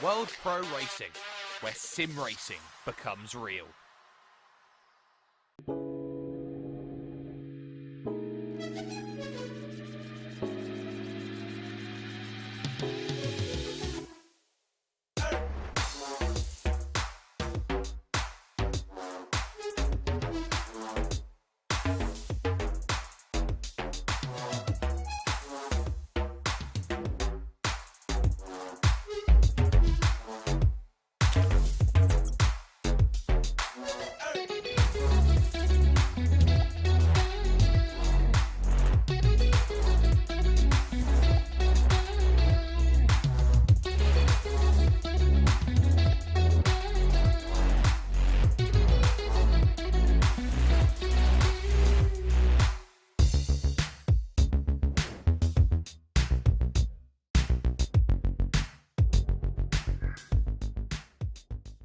World Pro Racing, where sim racing becomes real.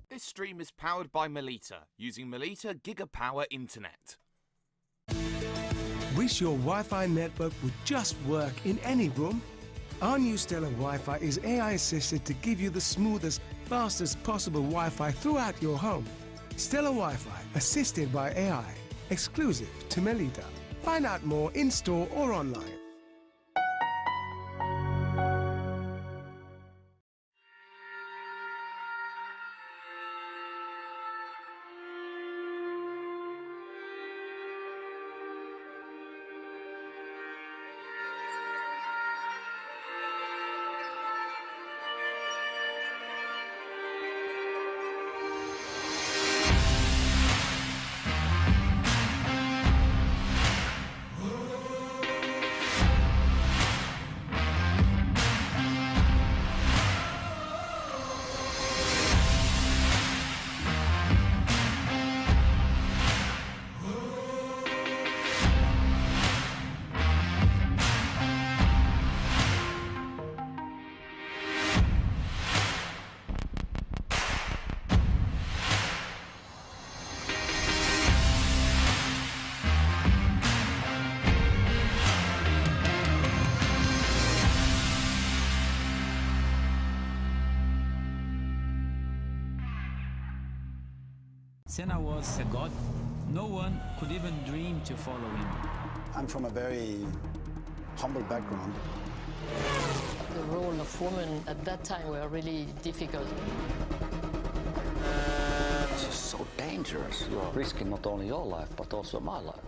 This stream is powered by Melita, using Melita Gigapower Internet. Wish your Wi-Fi network would just work in any room? Our new Stellar Wi-Fi is AI-assisted to give you the smoothest, fastest possible Wi-Fi throughout your home. Stellar Wi-Fi, assisted by AI, exclusive to Melita. Find out more in-store or online. Senna was a god. No one could even dream to follow him. I'm from a very humble background. The role of women at that time were really difficult. This is so dangerous. You are risking not only your life, but also my life.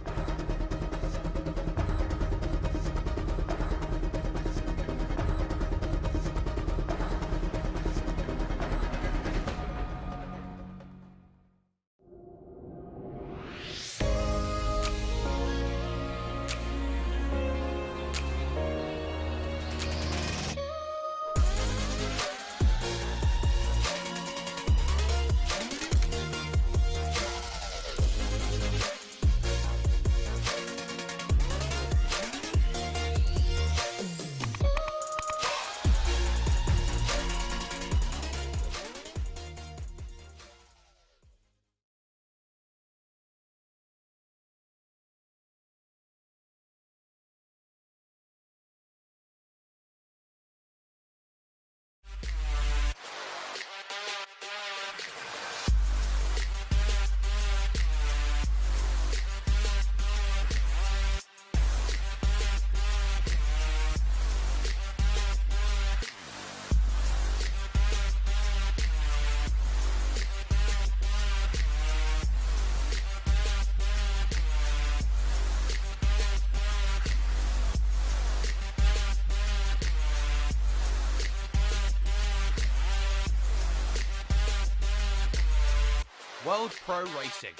World Pro Racing,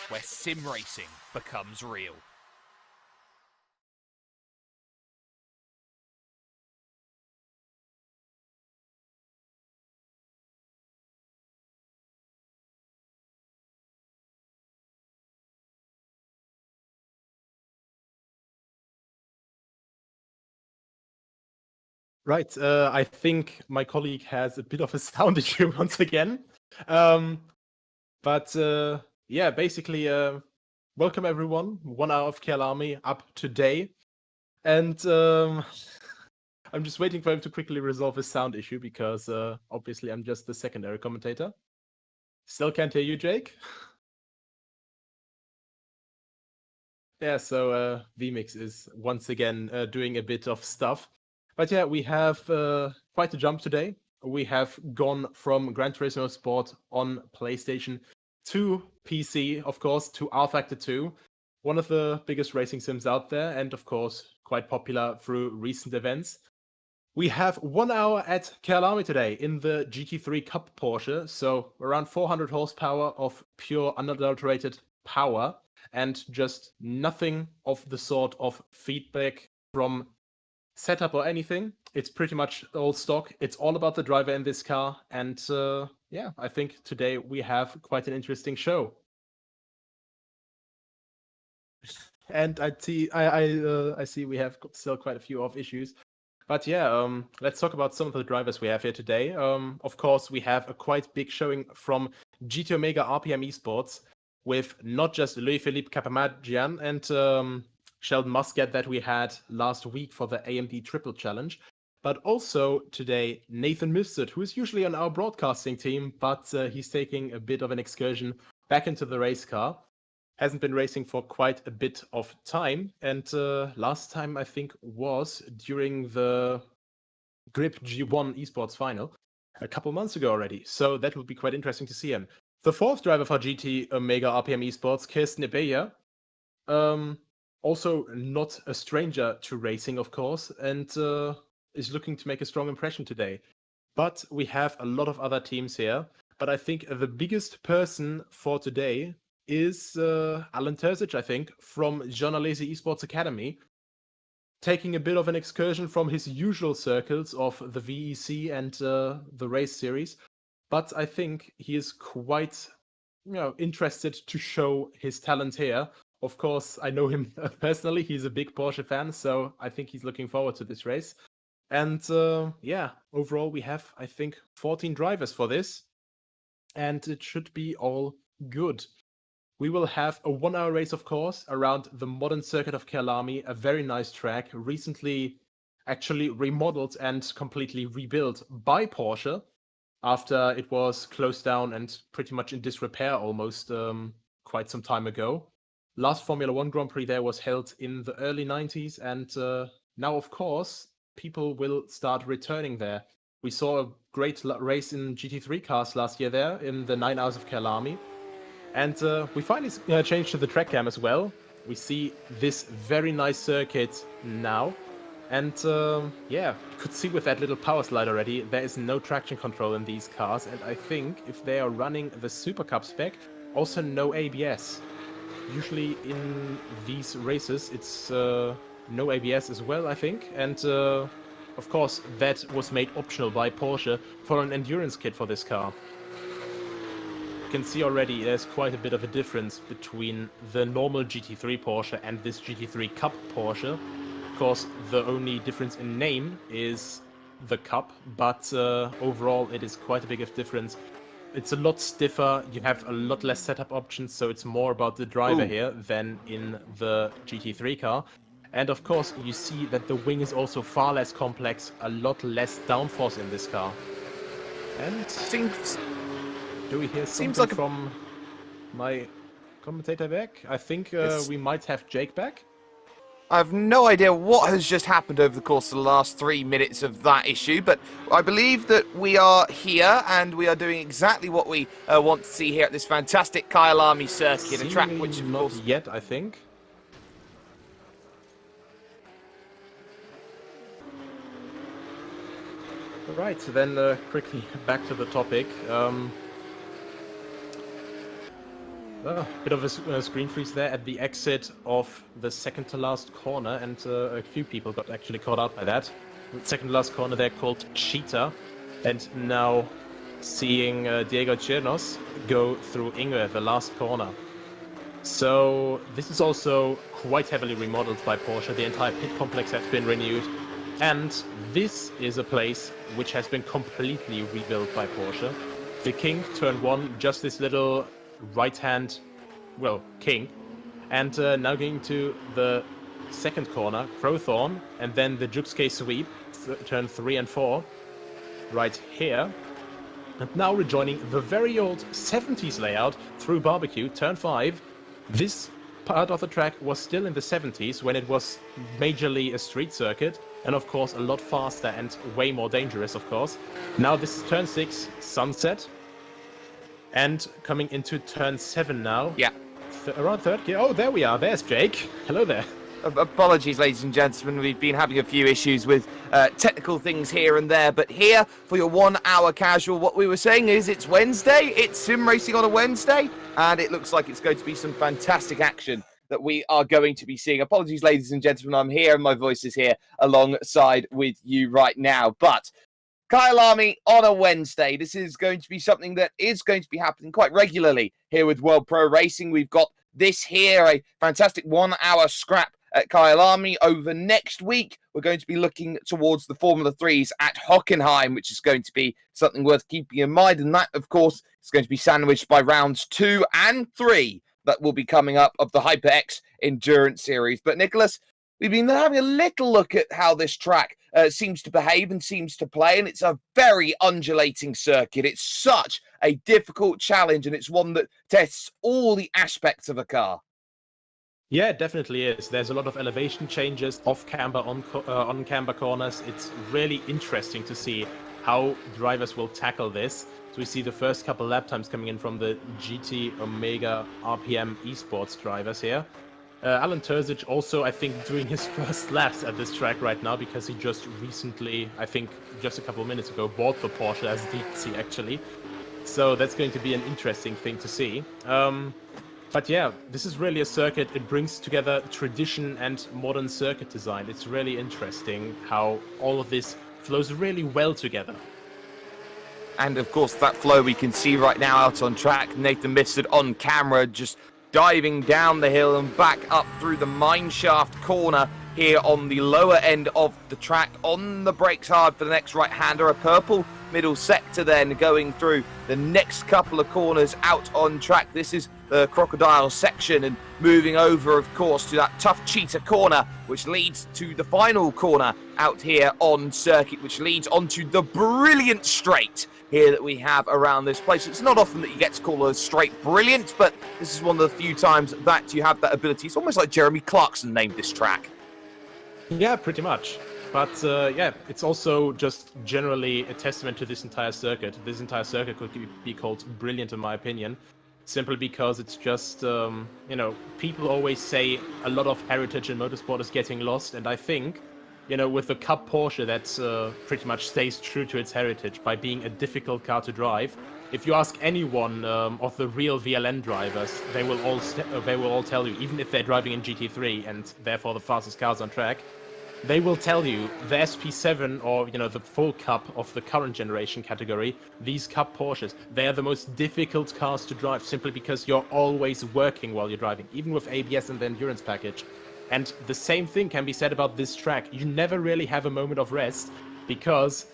where sim racing becomes real. Right, I think my colleague has a bit of a sound issue once again. Yeah, basically, welcome everyone. 1 hour of Kyalami up today. And I'm just waiting for him to quickly resolve his sound issue because obviously I'm just the secondary commentator. Still can't hear you, Jake. Yeah, so vMix is once again doing a bit of stuff. But yeah, we have quite a jump today. We have gone from Gran Turismo Sport on PlayStation to PC, of course, to rFactor 2, one of the biggest racing sims out there, and of course, quite popular through recent events. We have 1 hour at Kyalami today in the GT3 Cup Porsche, so around 400 horsepower of pure unadulterated power, and just nothing of the sort of feedback from setup or anything. It's pretty much all stock. It's all about the driver in this car, and yeah, I think today we have quite an interesting show. And I see we have still quite a few off issues. But yeah, let's talk about some of the drivers we have here today. Of course, we have a quite big showing from GT Omega RPM Esports with not just Louis-Philippe Capamagian and Sheldon Muscat that we had last week for the AMD Triple Challenge, but also today Nathan Mifsud, who is usually on our broadcasting team, but he's taking a bit of an excursion back into the race car. Hasn't been racing for quite a bit of time, and last time I think was during the Grip G1 Esports final a couple months ago already, so that will be quite interesting to see him. The fourth driver for GT Omega RPM Esports, Kirsten Ebeya, also not a stranger to racing, of course, and is looking to make a strong impression today. But we have a lot of other teams here, but I think the biggest person for today is Alan Terzic, I think, from Giornalese Esports Academy, taking a bit of an excursion from his usual circles of the VEC and the race series. But I think he is quite, interested to show his talent here. Of course, I know him personally. He's a big Porsche fan, so I think he's looking forward to this race. And yeah, overall we have, I think, 14 drivers for this, and it should be all good. We will have a 1 hour race, of course, around the modern circuit of Kyalami, a very nice track, recently actually remodeled and completely rebuilt by Porsche after it was closed down and pretty much in disrepair almost quite some time ago. Last Formula 1 Grand Prix there was held in the early 90s, and now, of course, people will start returning there. We saw a great race in GT3 cars last year there in the 9 hours of Kyalami. And we finally changed to the track cam as well. We see this very nice circuit now. And yeah, you could see with that little power slide already, there is no traction control in these cars. And I think if they are running the Super Cup spec, also no ABS. Usually in these races, it's no ABS as well, I think. And of course, that was made optional by Porsche for an endurance kit for this car. Can see already there's quite a bit of a difference between the normal GT3 Porsche and this GT3 Cup Porsche. Of course, the only difference in name is the Cup, but overall it is quite a big difference. It's a lot stiffer, you have a lot less setup options, so it's more about the driver here than in the GT3 car. And of course, you see that the wing is also far less complex, a lot less downforce in this car. And do we hear something from my commentator back? I think we might have Jake back. I have no idea what has just happened over the course of the last 3 minutes of that issue, but I believe that we are here and we are doing exactly what we want to see here at this fantastic Kyalami circuit, a track which, of course, not yet, I think. Right, so then quickly back to the topic. A bit of a screen freeze there at the exit of the second to last corner, and a few people got actually caught out by that. The second to last corner there called Cheetah, and now seeing Diego Chernos go through Ingwe, the last corner. So this is also quite heavily remodeled by Porsche. The entire pit complex has been renewed, and this is a place which has been completely rebuilt by Porsche. The King, turn 1, just this little right-hand, well, King, and now going to the second corner, Crowthorne, and then the Juxke sweep turn 3 and 4, right here. And now rejoining the very old 70s layout through Barbecue, turn 5. This part of the track was still in the 70s when it was majorly a street circuit, and of course a lot faster and way more dangerous, of course. Now this is turn 6, Sunset, and coming into turn 7 now. Yeah. Around third gear. Oh, there we are. There's Jake. Hello there. Apologies, ladies and gentlemen. We've been having a few issues with technical things here and there, but here for your 1 hour casual, what we were saying is it's Wednesday, it's sim racing on a Wednesday, and it looks like it's going to be some fantastic action that we are going to be seeing. Apologies, ladies and gentlemen. I'm here and my voice is here alongside with you right now, but Kyalami on a Wednesday. This is going to be something that is going to be happening quite regularly here with World Pro Racing. We've got this here, a fantastic 1 hour scrap at Kyalami. Over next week, we're going to be looking towards the Formula 3s at Hockenheim, which is going to be something worth keeping in mind. And that, of course, is going to be sandwiched by rounds 2 and 3 that will be coming up of the HyperX Endurance Series. But Nicholas, we've been having a little look at how this track seems to behave and seems to play, and it's a very undulating circuit. It's such a difficult challenge, and it's one that tests all the aspects of a car. Yeah, it definitely is. There's a lot of elevation changes, off-camber, on-camber corners. It's really interesting to see how drivers will tackle this. So we see the first couple lap times coming in from the GT Omega RPM esports drivers here. Alan Terzic also, I think, doing his first laps at this track right now because he just recently, I think just a couple of minutes ago, bought the Porsche as DC actually. So that's going to be an interesting thing to see. But yeah, this is really a circuit. It brings together tradition and modern circuit design. It's really interesting how all of this flows really well together. And of course, that flow we can see right now out on track. Nathan Mifsud on camera just diving down the hill and back up through the mineshaft corner here on the lower end of the track. On the brakes hard for the next right-hander, a purple middle sector then going through the next couple of corners out on track. This is the crocodile section, and moving over, of course, to that tough cheetah corner, which leads to the final corner out here on circuit, which leads onto the brilliant straight here that we have around this place. It's not often that you get to call a straight brilliant, but this is one of the few times that you have that ability. It's almost like Jeremy Clarkson named this track. Yeah, pretty much. But yeah, it's also just generally a testament to this entire circuit. This entire circuit could be called brilliant in my opinion, simply because it's just, you know, people always say a lot of heritage in motorsport is getting lost, and I think, you know, with the Cup Porsche that pretty much stays true to its heritage by being a difficult car to drive. If you ask anyone of the real VLN drivers, they will all tell you, even if they're driving in GT3 and therefore the fastest cars on track, they will tell you the SP7 or, you know, the full Cup of the current generation category, these Cup Porsches, they are the most difficult cars to drive simply because you're always working while you're driving, even with ABS and the endurance package. And the same thing can be said about this track. You never really have a moment of rest because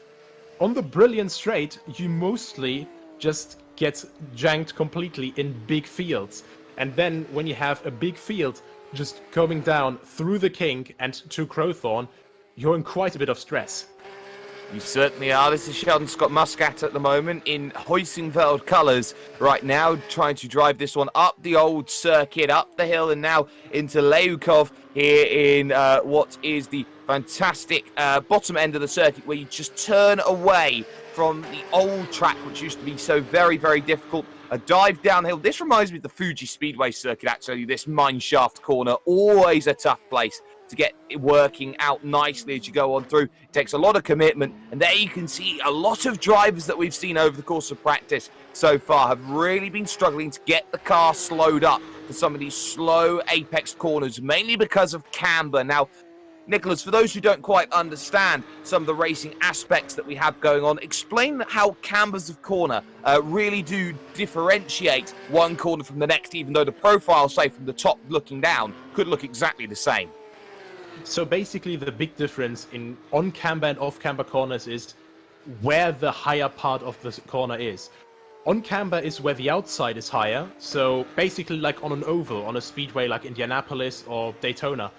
on the brilliant straight, you mostly just get janked completely in big fields. And then when you have a big field just going down through the kink and to Crowthorne, you're in quite a bit of stress. You certainly are. This is Sheldon Scott Muscat at the moment in Heusinkveld colours right now, trying to drive this one up the old circuit, up the hill, and now into Leukov here in what is the fantastic bottom end of the circuit, where you just turn away from the old track, which used to be so very, very difficult. A dive downhill. This reminds me of the Fuji Speedway circuit, actually. This mineshaft corner, always a tough place to get it working out nicely as you go on through. It takes a lot of commitment, and there you can see a lot of drivers that we've seen over the course of practice so far have really been struggling to get the car slowed up for some of these slow apex corners, mainly because of camber. Now, Nicholas, for those who don't quite understand some of the racing aspects that we have going on, explain how cambers of corner really do differentiate one corner from the next, even though the profile, say, from the top looking down, could look exactly the same. So basically the big difference in on-camber and off-camber corners is where the higher part of the corner is. On-camber is where the outside is higher, so basically like on an oval, on a speedway like Indianapolis or Daytona.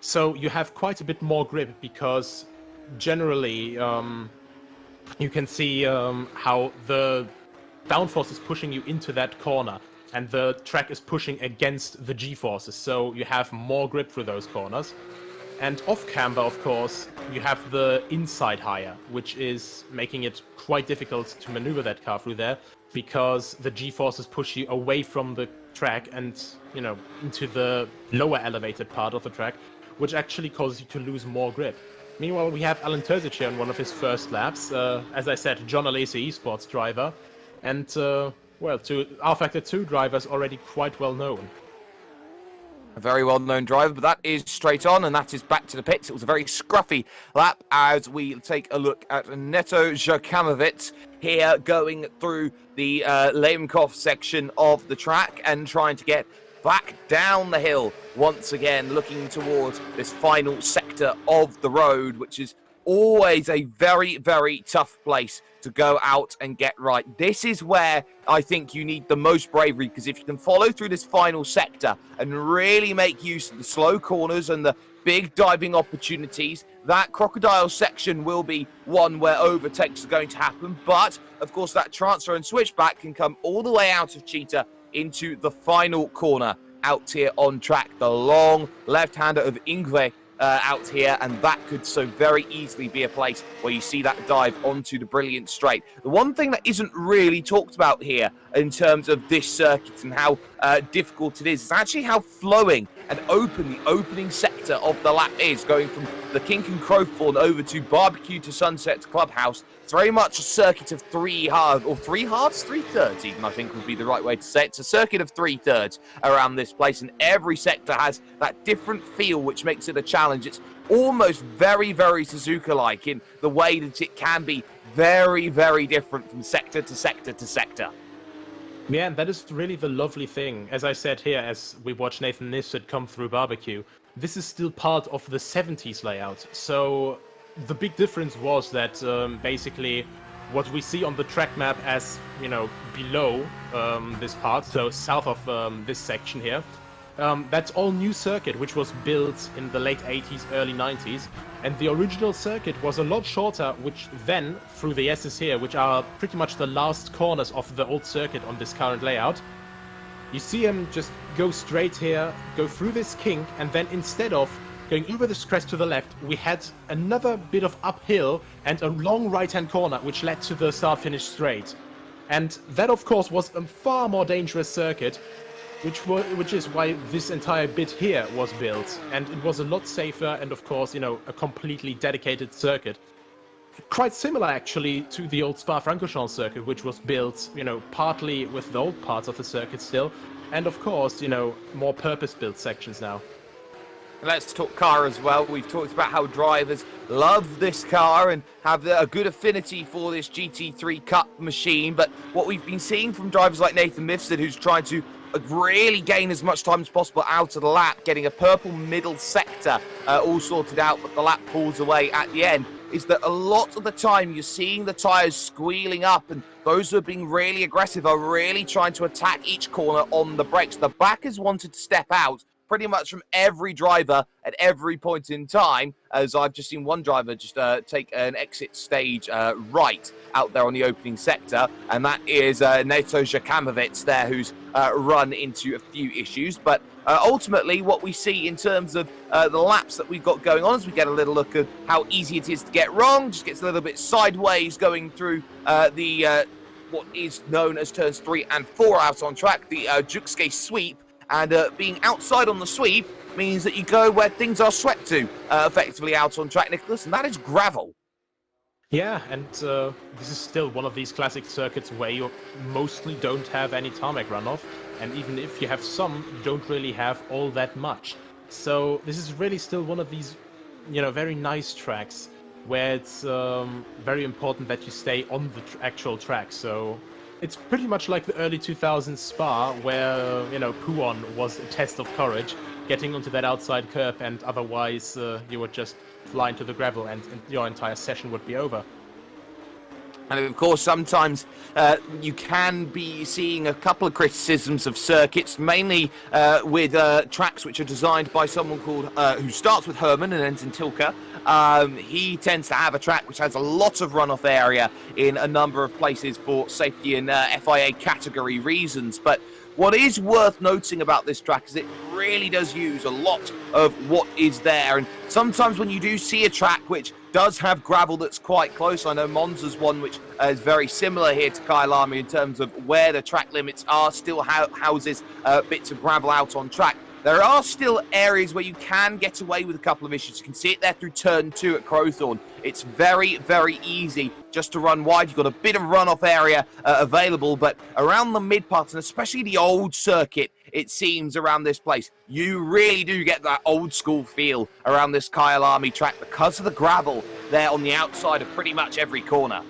So you have quite a bit more grip because generally, you can see how the downforce is pushing you into that corner, and the track is pushing against the G-forces, so you have more grip through those corners. And off camber, of course, you have the inside higher, which is making it quite difficult to maneuver that car through there, because the G-forces push you away from the track and, you know, into the lower elevated part of the track, which actually causes you to lose more grip. Meanwhile, we have Alan Terzic here on one of his first laps. As I said, John Alesi esports driver, and, well, to rFactor 2 drivers already quite well known. A very well-known driver, but that is straight on, and that is back to the pits. It was a very scruffy lap as we take a look at Neto Jakamovic here going through the Leimkov section of the track and trying to get back down the hill once again, looking towards this final sector of the road, which is always a very, very tough place to go out and get right. This is where I think you need the most bravery, because if you can follow through this final sector and really make use of the slow corners and the big diving opportunities, that crocodile section will be one where overtakes are going to happen. But of course, that transfer and switchback can come all the way out of Cheetah into the final corner out here on track. The long left-hander of Ingve out here, and that could so very easily be a place where you see that dive onto the brilliant straight. The one thing that isn't really talked about here in terms of this circuit and how difficult it is actually how flowing and open the opening sector of the lap is, going from the Kink and Crowthorne over to Barbecue to Sunset to Clubhouse. It's very much a circuit of three thirds, even, I think would be the right way to say it. It's a circuit of 3/3 around this place, and every sector has that different feel, which makes it a challenge. It's almost very, very Suzuka-like in the way that it can be very, very different from sector to sector to sector. Yeah, and that is really the lovely thing. As I said here, as we watch Nathan Nissett come through Barbecue, this is still part of the 70s layout. So the big difference was that basically what we see on the track map as, you know, below this part, so south of this section here, that's all new circuit, which was built in the late 80s, early 90s. And the original circuit was a lot shorter, which then, through the S's here, which are pretty much the last corners of the old circuit on this current layout, you see him just go straight here, go through this kink, and then instead of going over this crest to the left, we had another bit of uphill and a long right-hand corner, which led to the start-finish straight. And that, of course, was a far more dangerous circuit, which is why this entire bit here was built, and it was a lot safer, and of course, you know, a completely dedicated circuit. Quite similar actually to the old Spa-Francorchamps circuit, which was built, you know, partly with the old parts of the circuit still, and of course, you know, more purpose-built sections now. Let's talk car as well. We've talked about how drivers love this car and have a good affinity for this GT3 Cup machine, but what we've been seeing from drivers like Nathan Mifsud, who's trying to really gain as much time as possible out of the lap, getting a purple middle sector all sorted out, but the lap pulls away at the end, is that a lot of the time you're seeing the tyres squealing up, and those who are being really aggressive are really trying to attack each corner on the brakes. The backers wanted to step out pretty much from every driver at every point in time, as I've just seen one driver just take an exit stage right out there on the opening sector, and that is Neto Jakamovic there, who's run into a few issues. But ultimately, what we see in terms of the laps that we've got going on, as we get a little look at how easy it is to get wrong, just gets a little bit sideways going through the what is known as turns 3 and 4 out on track, the Jukske sweep. And being outside on the sweep means that you go where things are swept to, effectively out on track, Nicholas, and that is gravel. Yeah, and this is still one of these classic circuits where you mostly don't have any tarmac runoff, and even if you have some, you don't really have all that much. So this is really still one of these, you know, very nice tracks where it's very important that you stay on the actual track. So it's pretty much like the early 2000s Spa, where, you know, Pouon was a test of courage, getting onto that outside curb, and otherwise you would just fly into the gravel and your entire session would be over. And of course, sometimes you can be seeing a couple of criticisms of circuits, mainly with tracks which are designed by someone called who starts with Herman and ends in Tilke. He tends to have a track which has a lot of runoff area in a number of places for safety and FIA category reasons. But what is worth noting about this track is it really does use a lot of what is there. And sometimes when you do see a track which does have gravel that's quite close, I know Monza's one which is very similar here to Kyalami in terms of where the track limits are, still houses bits of gravel out on track. There are still areas where you can get away with a couple of issues. You can see it there through turn 2 at Crowthorne. It's very, very easy just to run wide. You've got a bit of runoff area available, but around the mid parts, and especially the old circuit, it seems, around this place, you really do get that old school feel around this Kyalami track because of the gravel there on the outside of pretty much every corner.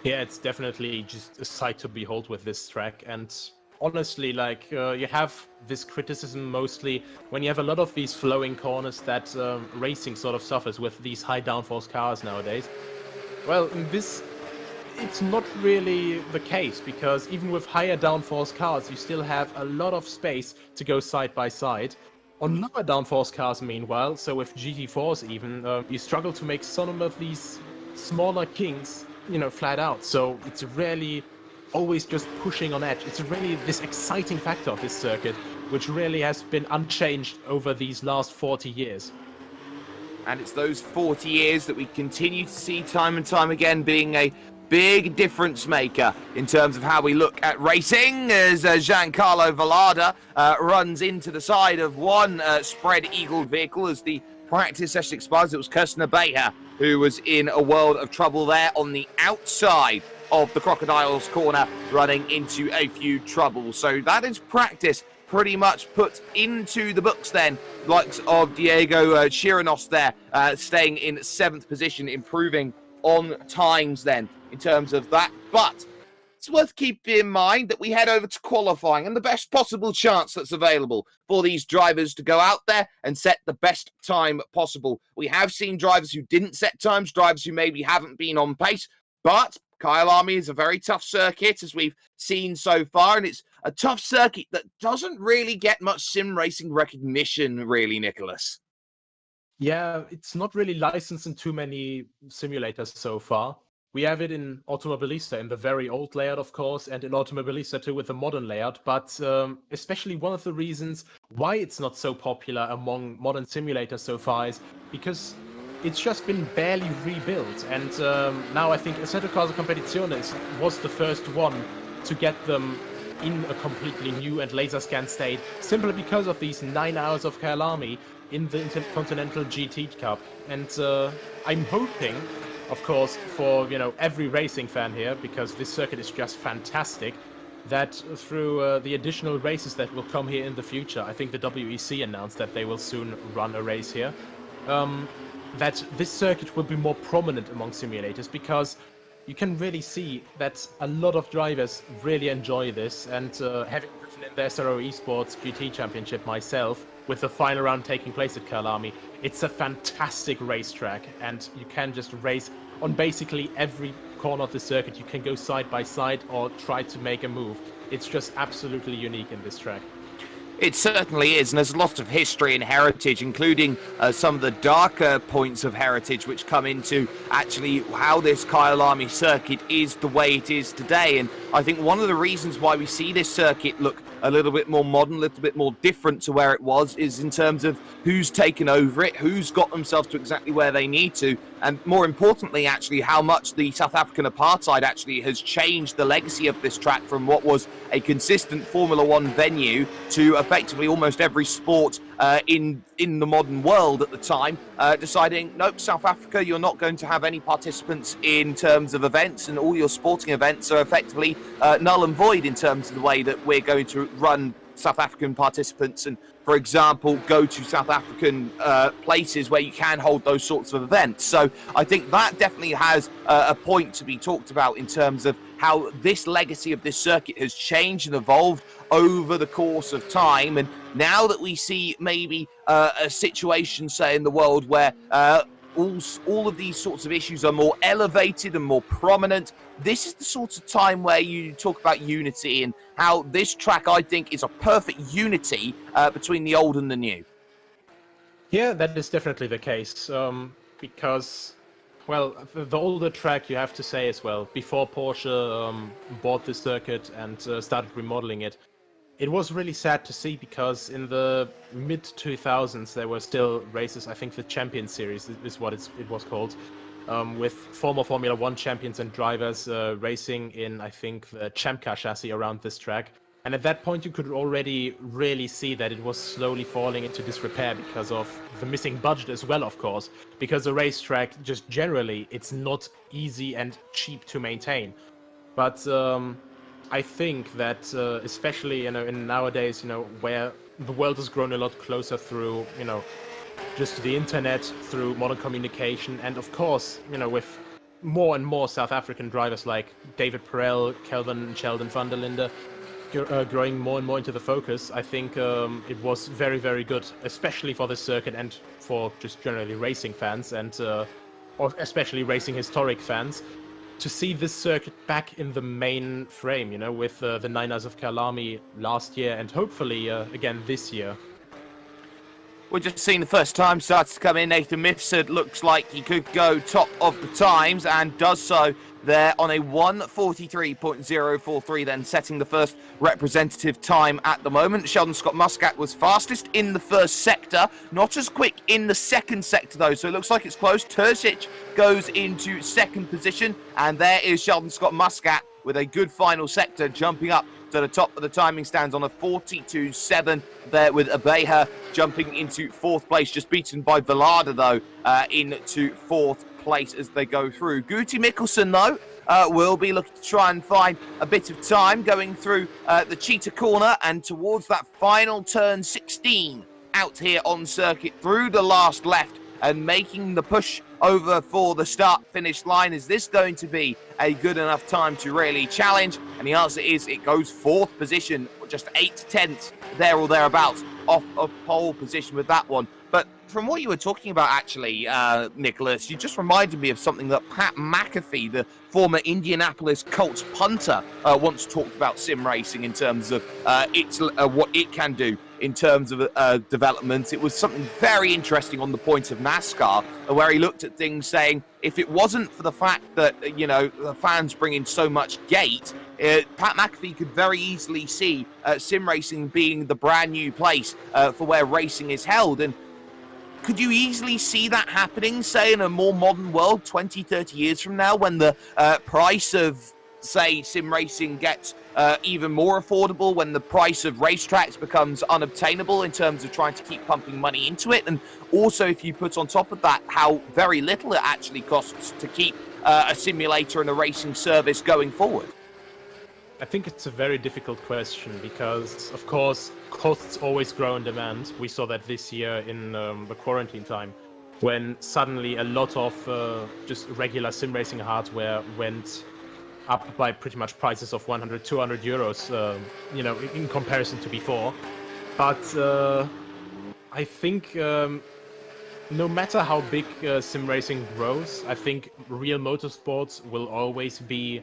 Yeah, it's definitely just a sight to behold with this track. And honestly, like, you have this criticism mostly when you have a lot of these flowing corners that racing sort of suffers with these high downforce cars nowadays. Well, in this, it's not really the case, because even with higher downforce cars, you still have a lot of space to go side by side. On lower downforce cars, meanwhile, so with GT4s even, you struggle to make some of these smaller kinks, you know, flat out. So it's really always just pushing on edge. It's really this exciting factor of this circuit, which really has been unchanged over these last 40 years. And it's those 40 years that we continue to see time and time again being a big difference maker in terms of how we look at racing, as Giancarlo Vallada runs into the side of one spread-eagled vehicle as the practice session expires. It was Kirsten Abeja who was in a world of trouble there on the outside of the Crocodile's corner, running into a few troubles. So that is practice pretty much put into the books then. Likes of Diego Chirinos there, staying in 7th position, improving on times then in terms of that. But it's worth keeping in mind that we head over to qualifying and the best possible chance that's available for these drivers to go out there and set the best time possible. We have seen drivers who didn't set times, drivers who maybe haven't been on pace, but Kyalami is a very tough circuit, as we've seen so far, and it's a tough circuit that doesn't really get much sim racing recognition, really, Nicholas. Yeah, it's not really licensed in too many simulators so far. We have it in Automobilista, in the very old layout, of course, and in Automobilista too with the modern layout, but especially one of the reasons why it's not so popular among modern simulators so far is because it's just been barely rebuilt, and now I think Assetto Corsa Competizione was the first one to get them in a completely new and laser scan state, simply because of these 9 hours of Kyalami in the Intercontinental GT Cup. And I'm hoping, of course, for every racing fan here, because this circuit is just fantastic, that through the additional races that will come here in the future, I think the WEC announced that they will soon run a race here, that this circuit will be more prominent among simulators, because you can really see that a lot of drivers really enjoy this. And having driven in the SRO Esports GT Championship myself, with the final round taking place at Kyalami, it's a fantastic racetrack, and you can just race on basically every corner of the circuit. You can go side by side or try to make a move. It's just absolutely unique in this track. It certainly is, and there's lots of history and heritage, including some of the darker points of heritage which come into actually how this Kyalami circuit is the way it is today. And I think one of the reasons why we see this circuit look a little bit more modern, a little bit more different to where it was, is in terms of who's taken over it, who's got themselves to exactly where they need to, and more importantly, actually, how much the South African apartheid actually has changed the legacy of this track from what was a consistent Formula One venue to effectively almost every sport in the modern world at the time, deciding, nope, South Africa, you're not going to have any participants in terms of events, and all your sporting events are effectively null and void in terms of the way that we're going to run South African participants and, for example, go to South African places where you can hold those sorts of events. So I think that definitely has a point to be talked about in terms of how this legacy of this circuit has changed and evolved over the course of time. And now that we see maybe a situation, say, in the world where all of these sorts of issues are more elevated and more prominent. This is the sort of time where you talk about unity and how this track, I think, is a perfect unity between the old and the new. Yeah, that is definitely the case. Because, well, the older track, you have to say as well, before Porsche bought the circuit and started remodeling it, it was really sad to see, because in the mid-2000s there were still races. I think the Champion Series is what it was called, with former Formula 1 champions and drivers racing in, I think, the Champ Car chassis around this track. And at that point you could already really see that it was slowly falling into disrepair because of the missing budget as well, of course, because a racetrack, just generally, it's not easy and cheap to maintain. But I think that especially in nowadays, where the world has grown a lot closer through just the internet, through modern communication, and of course with more and more South African drivers like David Perel, Kelvin Sheldon van der Linde growing more and more into the focus, I think it was very, very good, especially for this circuit and for just generally racing fans, and or especially racing historic fans, to see this circuit back in the main frame, with the Niners of Kyalami last year and hopefully again this year. We're just seeing the first time starts to come in. Nathan Mifsud looks like he could go top of the times and does so there on a 1:43.043, then setting the first representative time at the moment. Sheldon Scott Muscat was fastest in the first sector, not as quick in the second sector though, so it looks like it's close. Terzic goes into second position, and there is Sheldon Scott Muscat with a good final sector, jumping up to the top of the timing stands on a 42.7 there, with Abeja jumping into fourth place, just beaten by Velada though into fourth place as they go through. Guti Mikkelsen though will be looking to try and find a bit of time going through the cheetah corner and towards that final turn 16 out here on circuit through the last left and making the push over for the start-finish line. Is this going to be a good enough time to really challenge? And the answer is it goes fourth position, just 8/10 there or thereabouts off of pole position with that one. But from what you were talking about, actually, Nicholas, you just reminded me of something that Pat McAfee, the former Indianapolis Colts punter, once talked about sim racing in terms of what it can do in terms of development. It was something very interesting on the point of NASCAR, where he looked at things saying, if it wasn't for the fact that, the fans bring in so much gate, Pat McAfee could very easily see sim racing being the brand new place for where racing is held. And could you easily see that happening, say, in a more modern world 20, 30 years from now, when the price of, say, sim racing gets even more affordable, when the price of racetracks becomes unobtainable in terms of trying to keep pumping money into it, and also if you put on top of that how very little it actually costs to keep a simulator and a racing service going forward? I think it's a very difficult question because, of course, costs always grow in demand. We saw that this year in the quarantine time, when suddenly a lot of just regular sim racing hardware went up by pretty much prices of 100, 200 euros, in comparison to before. But I think no matter how big sim racing grows, I think real motorsports will always be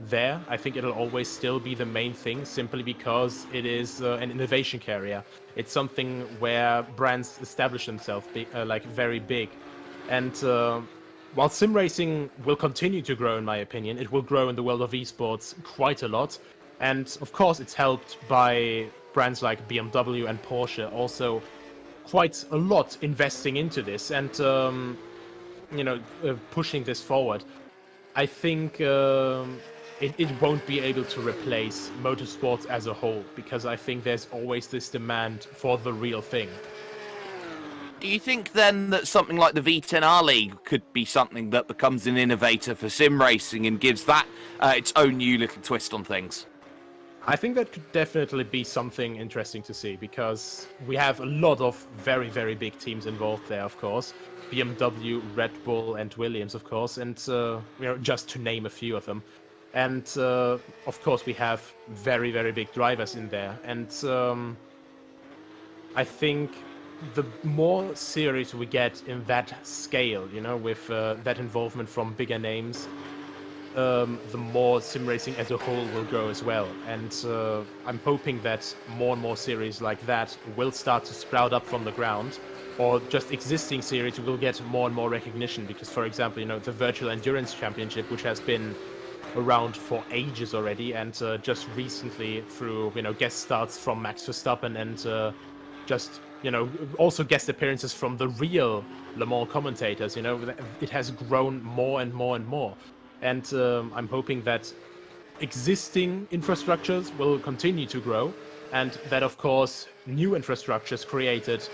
there. I think it'll always still be the main thing, simply because it is an innovation carrier. It's something where brands establish themselves very big. And while sim racing will continue to grow, in my opinion, it will grow in the world of esports quite a lot. And of course, it's helped by brands like BMW and Porsche also quite a lot investing into this and pushing this forward. I think it won't be able to replace motorsports as a whole, because I think there's always this demand for the real thing. Do you think then that something like the V10R League could be something that becomes an innovator for sim racing and gives that its own new little twist on things? I think that could definitely be something interesting to see, because we have a lot of very, very big teams involved there, of course. BMW, Red Bull and Williams, of course, and just to name a few of them. And of course we have very, very big drivers in there. And I think the more series we get in that scale, you know, with that involvement from bigger names, the more sim racing as a whole will grow as well. And I'm hoping that more and more series like that will start to sprout up from the ground, or just existing series will get more and more recognition. Because, for example, you know, the Virtual Endurance Championship, which has been around for ages already, and just recently through, you know, guest starts from Max Verstappen and just, you know, also guest appearances from the real Le Mans commentators, you know, it has grown more and more and more. And I'm hoping that existing infrastructures will continue to grow, and that, of course, new infrastructures created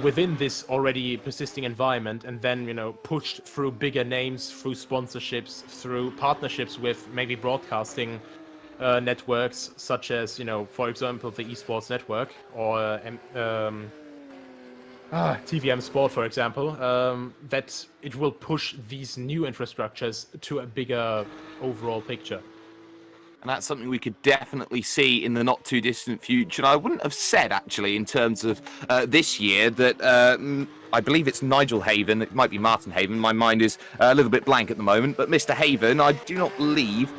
within this already persisting environment, and then, you know, pushed through bigger names, through sponsorships, through partnerships with maybe broadcasting networks, such as, you know, for example, the Esports Network, or TVM Sport, for example, that it will push these new infrastructures to a bigger overall picture. And that's something we could definitely see in the not too distant future. And I wouldn't have said, actually, in terms of this year, that I believe it's Nigel Haven. It might be Martin Haven. My mind is a little bit blank at the moment. But Mr. Haven, I do not believe,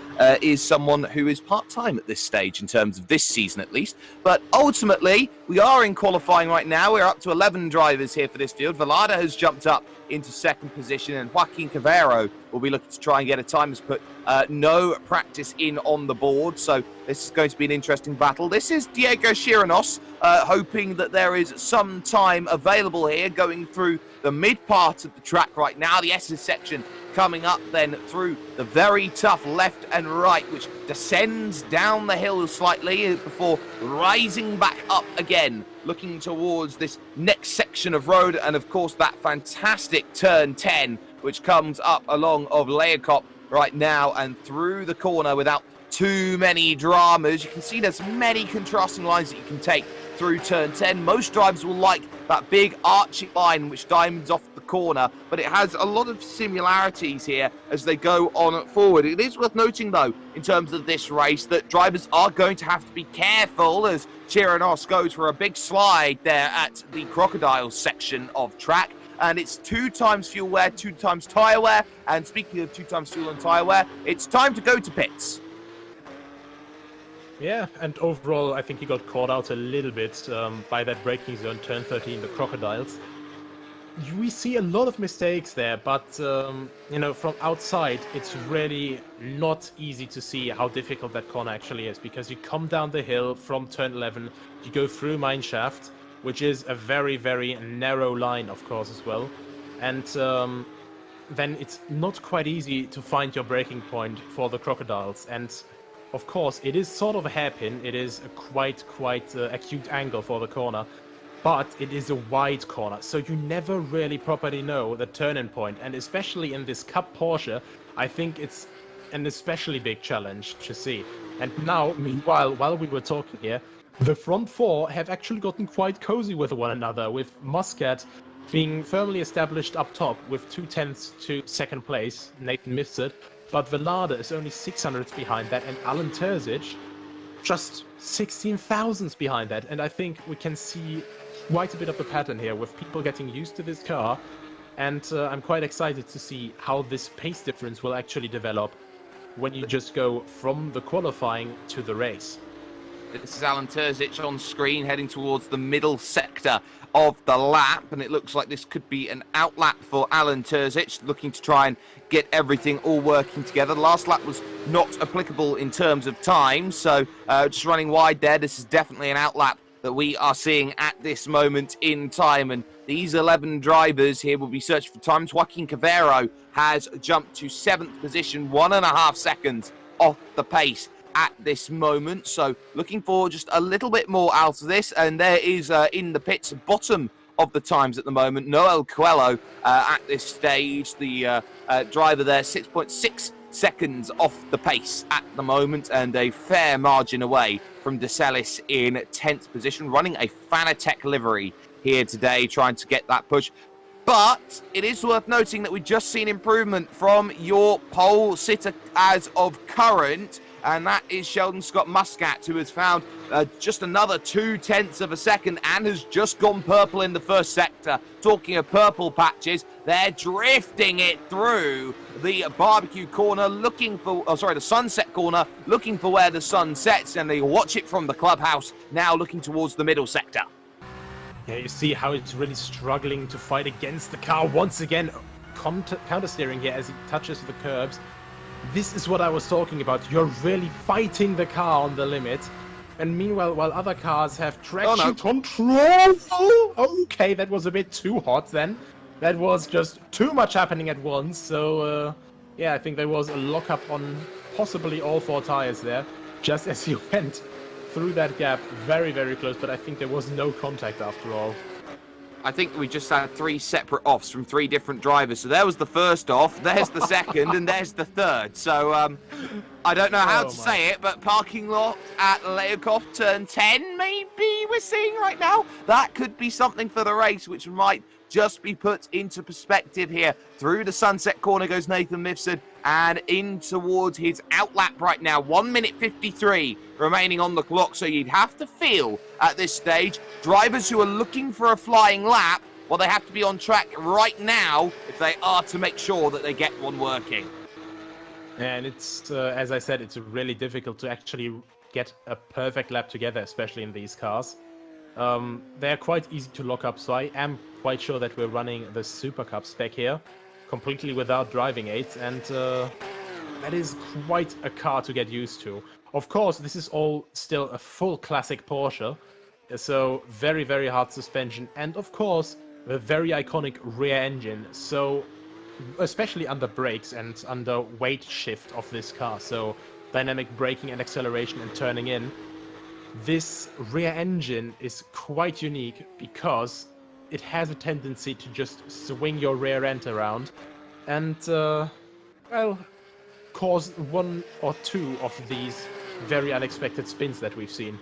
is someone who is part-time at this stage, in terms of this season at least. But ultimately, we are in qualifying right now. We're up to 11 drivers here for this field. Velada has jumped up into second position, and Joaquin Cavero will be looking to try and get a time. Has put no practice in on the board, so this is going to be an interesting battle. This is Diego Chirinos, hoping that there is some time available here, going through the mid part of the track right now. The S's section coming up then through the very tough left and right, which descends down the hill slightly before rising back up again, looking towards this next section of road, and of course that fantastic turn 10, which comes up along of Leacop right now and through the corner without too many dramas. You can see there's many contrasting lines that you can take through turn 10. Most drivers will like that big arching line which diamonds off the corner, but it has a lot of similarities here as they go on forward. It is worth noting, though, in terms of this race, that drivers are going to have to be careful as Chirinos goes for a big slide there at the Crocodiles section of track. And it's 2 times fuel wear, 2 times tyre wear. And speaking of 2 times fuel and tyre wear, it's time to go to pits. Yeah, and overall, I think he got caught out a little bit by that braking zone, turn 13, the Crocodiles. We see a lot of mistakes there, but, you know, from outside, it's really not easy to see how difficult that corner actually is, because you come down the hill from turn 11, you go through Mineshaft, which is a very, very narrow line, of course, as well. And then it's not quite easy to find your braking point for the Crocodiles. And of course, it is sort of a hairpin. It is a quite acute angle for the corner, but it is a wide corner, so you never really properly know the turn-in point. And especially in this Cup Porsche, I think it's an especially big challenge to see. And now, meanwhile, while we were talking here, the front four have actually gotten quite cozy with one another, with Muscat being firmly established up top with 2/10 to second place. Nathan missed it. But Velada is only 600ths behind that, and Alan Terzic just 16,000ths behind that. And I think we can see quite a bit of a pattern here with people getting used to this car. And I'm quite excited to see how this pace difference will actually develop when you just go from the qualifying to the race. This is Alan Terzic on screen, heading towards the middle sector of the lap, and it looks like this could be an outlap for Alan Terzic, looking to try and get everything all working together. The last lap was not applicable in terms of time, so just running wide there. This is definitely an outlap that we are seeing at this moment in time, and these 11 drivers here will be searching for times. Joaquin Cavero has jumped to 7th position, 1.5 seconds off the pace at this moment, so looking for just a little bit more out of this. And there is in the pits, bottom of the times at the moment, Noel Coelho at this stage, the driver there, 6.6 seconds off the pace at the moment, and a fair margin away from De Celis in 10th position, running a Fanatec livery here today, trying to get that push. But it is worth noting that we've just seen improvement from your pole sitter as of current, and that is Sheldon Scott Muscat, who has found just another 0.2 of a second and has just gone purple in the first sector. Talking of purple patches, they're drifting it through the barbecue corner, looking for, the sunset corner, looking for where the sun sets, and they watch it from the clubhouse, now looking towards the middle sector. Yeah, you see how it's really struggling to fight against the car once again. Counter-steering here as he touches the curbs. This is what I was talking about. You're really fighting the car on the limit. And meanwhile, while other cars have traction control... Okay, that was a bit too hot then. That was just too much happening at once. So, yeah, I think there was a lockup on possibly all 4 tires there. Just as he went through that gap. Very, very close. But I think there was no contact after all. I think we just had 3 separate offs from 3 different drivers. So there was the first off, there's the second, and there's the third. So I don't know how to say it, but parking lot at Leokov turn 10, maybe we're seeing right now. That could be something for the race, which might just be put into perspective here. Through the sunset corner goes Nathan Mifsud, and in towards his outlap right now. 1 minute 53 remaining on the clock, so you'd have to feel at this stage drivers who are looking for a flying lap, well, they have to be on track right now if they are to make sure that they get one working. And it's, as I said, it's really difficult to actually get a perfect lap together, especially in these cars. They're quite easy to lock up, so I am quite sure that we're running the Super Cup spec here, completely without driving aids, and that is quite a car to get used to. Of course, this is all still a full classic Porsche, so very, very hard suspension, and of course, the very iconic rear engine, so especially under brakes and under weight shift of this car, so dynamic braking and acceleration and turning in. This rear engine is quite unique because it has a tendency to just swing your rear end around and, well, cause 1 or 2 of these very unexpected spins that we've seen.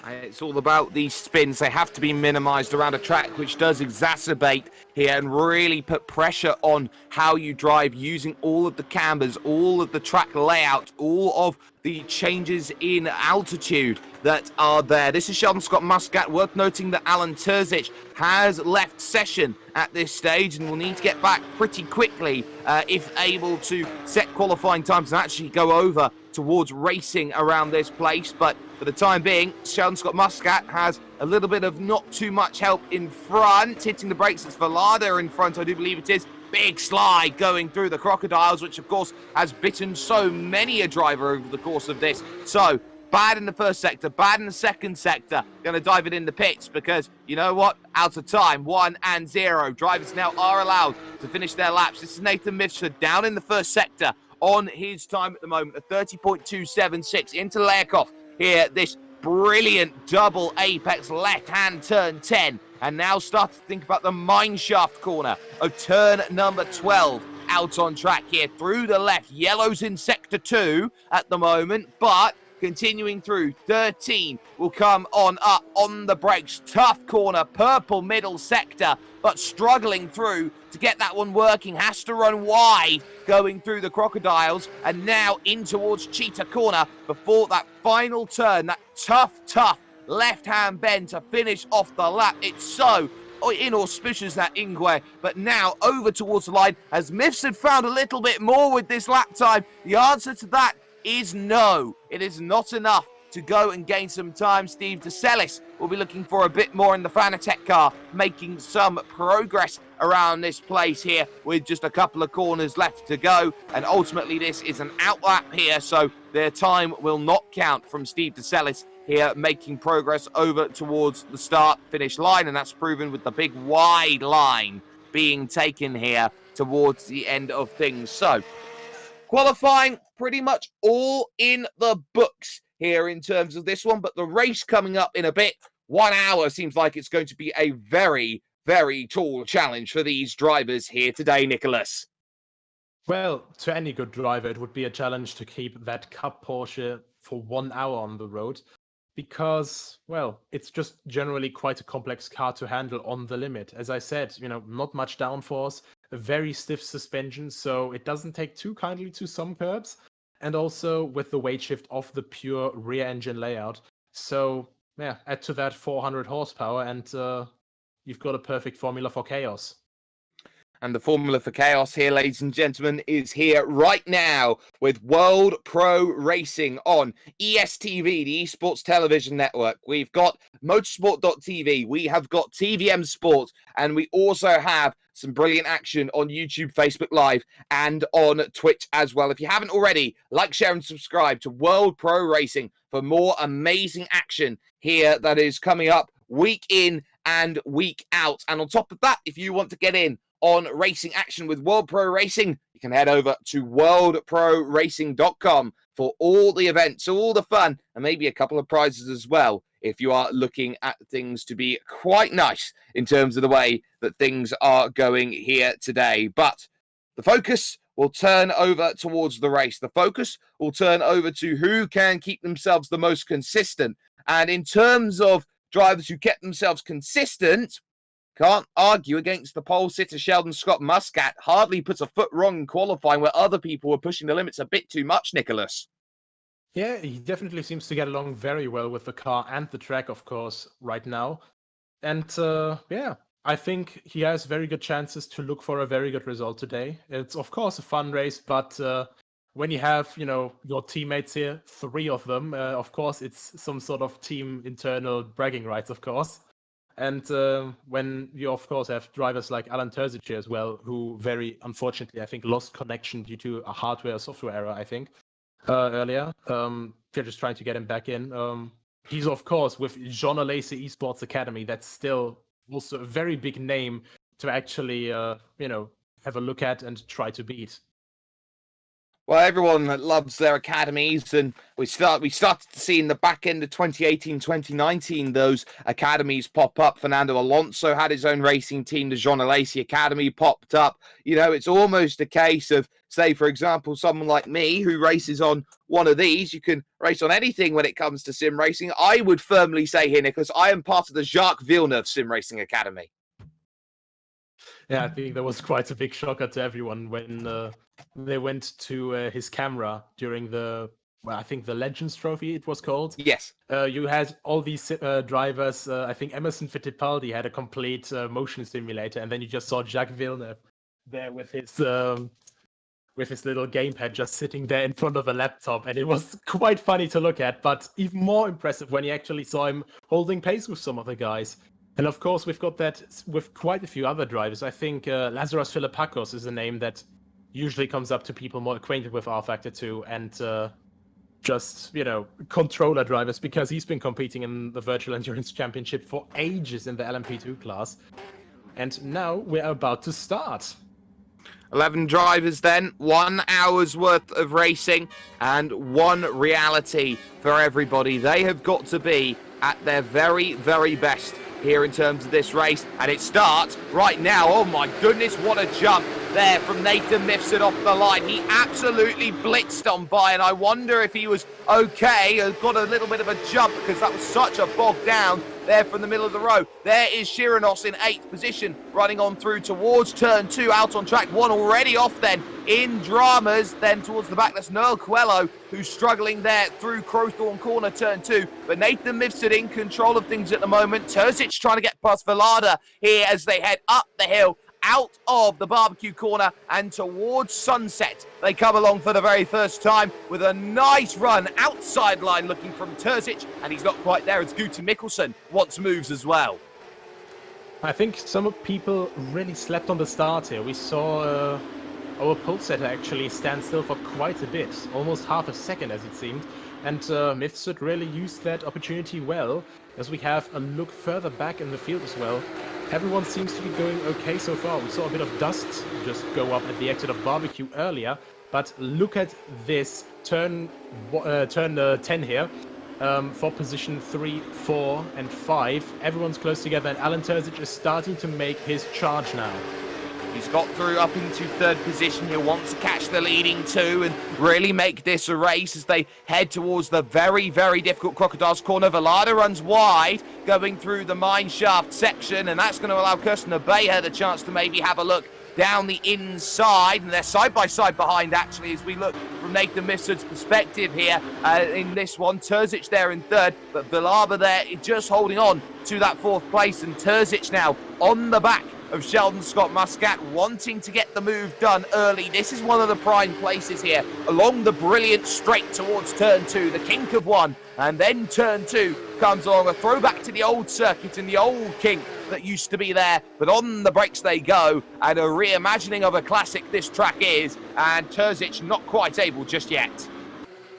It's all about these spins. They have to be minimized around a track, which does exacerbate here and really put pressure on how you drive, using all of the cambers, all of the track layout, all of the changes in altitude that are there. This is Sheldon Scott Muscat. Worth noting that Alan Terzic has left session at this stage and will need to get back pretty quickly if able to set qualifying times and actually go over towards racing around this place. But for the time being, Sheldon Scott Muscat has a little bit of not too much help in front. Hitting the brakes, it's Velada in front, I do believe it is. Big slide going through the crocodiles, which of course has bitten so many a driver over the course of this. So, bad in the first sector, bad in the second sector. Going to dive it in the pits because, you know what? Out of time, 1 and 0. Drivers now are allowed to finish their laps. This is Nathan Mifsud down in the first sector on his time at the moment, a 30.276 into Leokov. Here, this brilliant double apex left-hand turn 10. And now start to think about the mineshaft corner of turn number 12. Out on track here through the left. Yellow's in sector 2 at the moment, but continuing through, 13 will come on up on the brakes. Tough corner, purple middle sector, but struggling through to get that one working. Has to run wide going through the crocodiles and now in towards Cheetah corner before that final turn. That tough left-hand bend to finish off the lap. It's so inauspicious, that Ingwe, but now over towards the line. Has Mifsud found a little bit more with this lap time? The answer to that is no. It is not enough to go and gain some time. Steve DeCellis will be looking for a bit more in the Fanatec car, making some progress around this place here with just a couple of corners left to go. And ultimately, this is an outlap here, so their time will not count from Steve DeCellis here, making progress over towards the start-finish line. And that's proven with the big wide line being taken here towards the end of things. So, qualifying pretty much all in the books here in terms of this one, but the race coming up in a bit, 1 hour, seems like it's going to be a very, very tall challenge for these drivers here today, Nicholas. Well, to any good driver, it would be a challenge to keep that Cup Porsche for 1 hour on the road because, well, it's just generally quite a complex car to handle on the limit. As I said, you know, not much downforce, a very stiff suspension, so it doesn't take too kindly to some curbs. and also with the weight shift of the pure rear engine layout. So yeah, add to that 400 horsepower and you've got a perfect formula for chaos. And the formula for chaos here, ladies and gentlemen, is here right now with World Pro Racing on ESTV, the Esports Television Network. We've got motorsport.tv, we have got TVM Sport, and we also have some brilliant action on YouTube, Facebook Live, and on Twitch as well. If you haven't already, like, share, and subscribe to World Pro Racing for more amazing action here that is coming up week in and week out. And on top of that, if you want to get in on racing action with World Pro Racing, you can head over to worldproracing.com for all the events, all the fun, and maybe a couple of prizes as well, if you are looking at things to be quite nice in terms of the way that things are going here today. But the focus will turn over towards the race. The focus will turn over to who can keep themselves the most consistent. And in terms of drivers who kept themselves consistent, can't argue against the pole sitter Sheldon Scott Muscat. Hardly puts a foot wrong in qualifying where other people were pushing the limits a bit too much, Nicholas. Yeah, he definitely seems to get along very well with the car and the track, of course, right now. And yeah, I think he has very good chances to look for a very good result today. It's, of course, a fun race, but when you have, your teammates here, 3 of them, of course, it's some sort of team internal bragging rights, of course. And when you, of course, have drivers like Alan Terzic here as well, who very unfortunately, I think, lost connection due to a hardware or software error, I think, earlier. They're just trying to get him back in. He's, of course, with John O'Lacey Esports Academy. That's still also a very big name to actually, have a look at and try to beat. Well, everyone loves their academies, and we started to see in the back end of 2018, 2019, those academies pop up. Fernando Alonso had his own racing team. The Jean Alesi Academy popped up. It's almost a case of, say, for example, someone like me who races on one of these. You can race on anything when it comes to sim racing. I would firmly say here, Nicholas, I am part of the Jacques Villeneuve Sim Racing Academy. Yeah, I think that was quite a big shocker to everyone when they went to his camera during I think the Legends Trophy it was called. Yes. You had all these drivers. I think Emerson Fittipaldi had a complete motion simulator, and then you just saw Jacques Villeneuve there with his little gamepad just sitting there in front of a laptop, and it was quite funny to look at, but even more impressive when you actually saw him holding pace with some of the guys. And of course, we've got that with quite a few other drivers. I think Lazaros Philippakos is a name that usually comes up to people more acquainted with rFactor 2 and just, controller drivers, because he's been competing in the Virtual Endurance Championship for ages in the LMP2 class. And now we're about to start. 11 drivers then, 1 hour's worth of racing, and one reality for everybody. They have got to be at their very, very best here in terms of this race, and it starts right now. Oh my goodness, what a jump there from Nathan Mifsud off the line. He absolutely blitzed on by, and I wonder if he was okay. Got a little bit of a jump because that was such a bog down there from the middle of the row. There is Shiranos in 8th position, running on through towards turn 2, out on track 1 already off then in dramas. Then towards the back, that's Noel Coelho, who's struggling there through Crowthorne Corner, turn 2. But Nathan Mifsud in control of things at the moment. Terzic trying to get past Velada here as they head up the hill, out of the barbecue corner and towards Sunset. They come along for the very first time with a nice run outside line looking from Terzic, and he's not quite there as Guti Mikkelsen wants moves as well. I think some people really slept on the start here. We saw our pole setter actually stand still for quite a bit, almost half a second as it seemed, and Mifsud really used that opportunity well. As we have a look further back in the field as well, everyone seems to be going okay so far. We saw a bit of dust just go up at the exit of barbecue earlier, but look at this turn 10 here. For position 3, 4, and 5. Everyone's close together, and Alan Terzic is starting to make his charge now. He's got through up into 3rd position. He'll want to catch the leading 2 and really make this a race as they head towards the very, very difficult Crocodile's Corner. Velada runs wide, going through the mine shaft section, and that's going to allow Kirsten Abeja the chance to maybe have a look down the inside, and they're side by side behind actually as we look from Nathan Mifsud's perspective here in this one. Terzic there in third, but Villarba there just holding on to that fourth place, and Terzic now on the back of Sheldon Scott Muscat, wanting to get the move done early. This is one of the prime places here along the brilliant straight towards turn 2, the kink of 1, and then turn 2 comes along, a throwback to the old circuit and the old kink that used to be there, but on the brakes they go, and a reimagining of a classic this track is, and Terzic not quite able just yet.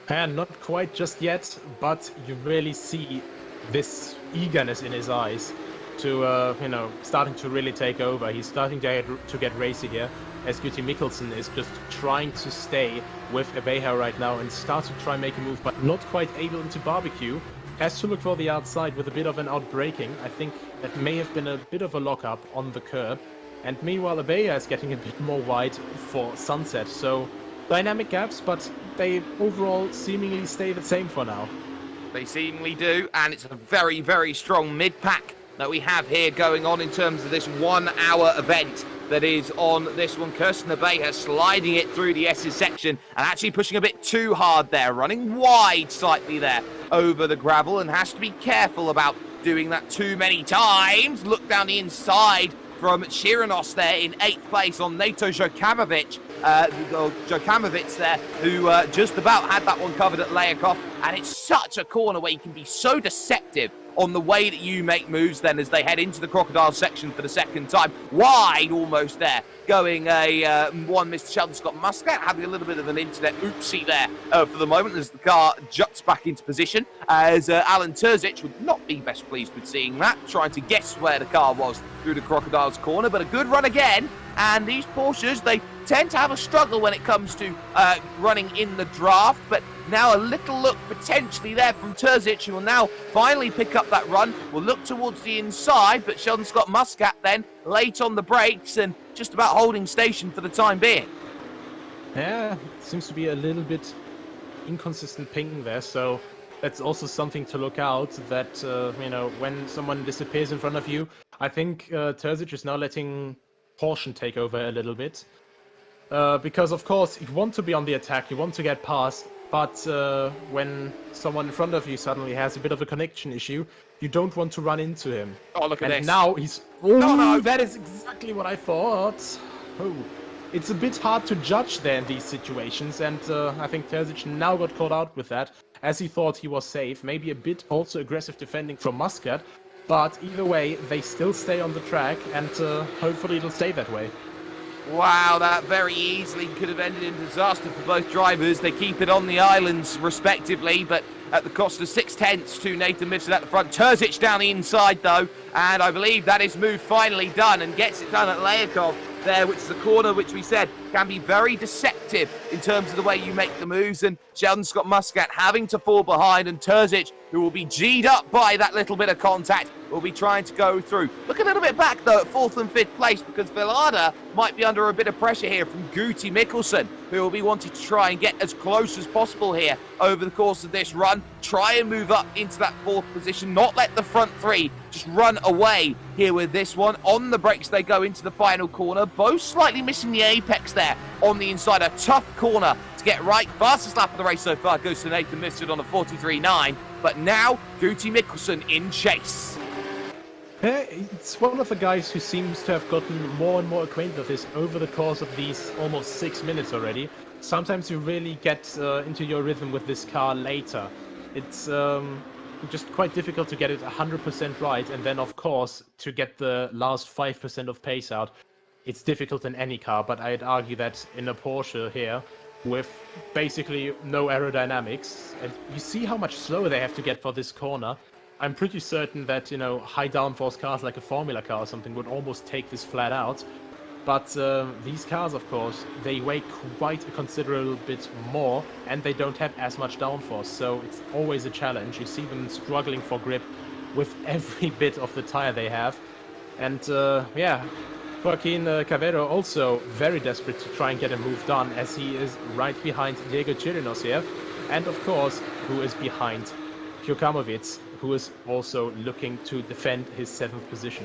And not quite just yet, but you really see this eagerness in his eyes to, starting to really take over. He's starting to get racy here, as GT Mikkelsen is just trying to stay with Abeja right now and start to try and make a move, but not quite able into barbecue. Has to look for the outside with a bit of an outbraking. I think that may have been a bit of a lockup on the curb. And meanwhile, Abeja is getting a bit more wide for Sunset. So dynamic gaps, but they overall seemingly stay the same for now. They seemingly do, and it's a very, very strong mid-pack that we have here going on in terms of this 1 hour event that is on this one. Kirsten Abeja sliding it through the S's section and actually pushing a bit too hard there, running wide slightly there over the gravel, and has to be careful about doing that too many times. Look down the inside from Chirinos there in 8th place on Nato Djokamovic there, who just about had that one covered at Layakov. And it's such a corner where you can be so deceptive on the way that you make moves then as they head into the Crocodile section for the second time. Wide almost there, going one Mr. Sheldon Scott Muscat, having a little bit of an internet oopsie there for the moment as the car juts back into position, as Alan Terzic would not be best pleased with seeing that, trying to guess where the car was through the Crocodile's corner, but a good run again. And these Porsches, they tend to have a struggle when it comes to running in the draft, but now a little look potentially there from Terzic, who will now finally pick up that run. Will look towards the inside, but Sheldon Scott Muscat then late on the brakes and just about holding station for the time being. Yeah, seems to be a little bit inconsistent ping there, so that's also something to look out, that, when someone disappears in front of you. I think Terzic is now letting Porsche take over a little bit. Because, of course, you want to be on the attack, you want to get past, but when someone in front of you suddenly has a bit of a connection issue, you don't want to run into him. Oh, look at and this. Now he's... Oh, no, that is exactly what I thought. Oh, it's a bit hard to judge there in these situations, and I think Terzic now got caught out with that, as he thought he was safe. Maybe a bit also aggressive defending from Muscat, but either way, they still stay on the track, and hopefully it'll stay that way. Wow, that very easily could have ended in disaster for both drivers. They keep it on the islands, respectively, but at the cost of 6/10 to Nathan Mifsud at the front. Terzic down the inside, though, and I believe that is move finally done, and gets it done at Layakov there, which is a corner which we said can be very deceptive in terms of the way you make the moves, and Sheldon Scott Muscat having to fall behind, and Terzic, who will be G'd up by that little bit of contact, will be trying to go through. Look a little bit back, though, at 4th and 5th place, because Villarba might be under a bit of pressure here from GT Mikkelsen, who will be wanting to try and get as close as possible here over the course of this run. Try and move up into that 4th position, not let the front 3 just run away here with this one. On the brakes they go into the final corner, both slightly missing the apex there on the inside. A tough corner to get right. Fastest lap of the race so far goes to Nathan Mifsud on a 43.9, but now GT Mikkelsen in chase. It's one of the guys who seems to have gotten more and more acquainted with this over the course of these almost 6 minutes already. Sometimes you really get into your rhythm with this car later. It's just quite difficult to get it 100% right, and then of course to get the last 5% of pace out. It's difficult in any car, but I'd argue that in a Porsche here, with basically no aerodynamics, and you see how much slower they have to get for this corner. I'm pretty certain that, high downforce cars like a Formula car or something would almost take this flat out. But these cars, of course, they weigh quite a considerable bit more, and they don't have as much downforce, so it's always a challenge. You see them struggling for grip with every bit of the tire they have. And Joaquin Cavero also very desperate to try and get a move done, as he is right behind Diego Chirinos here. And of course, who is behind Djokamovic, who is also looking to defend his 7th position.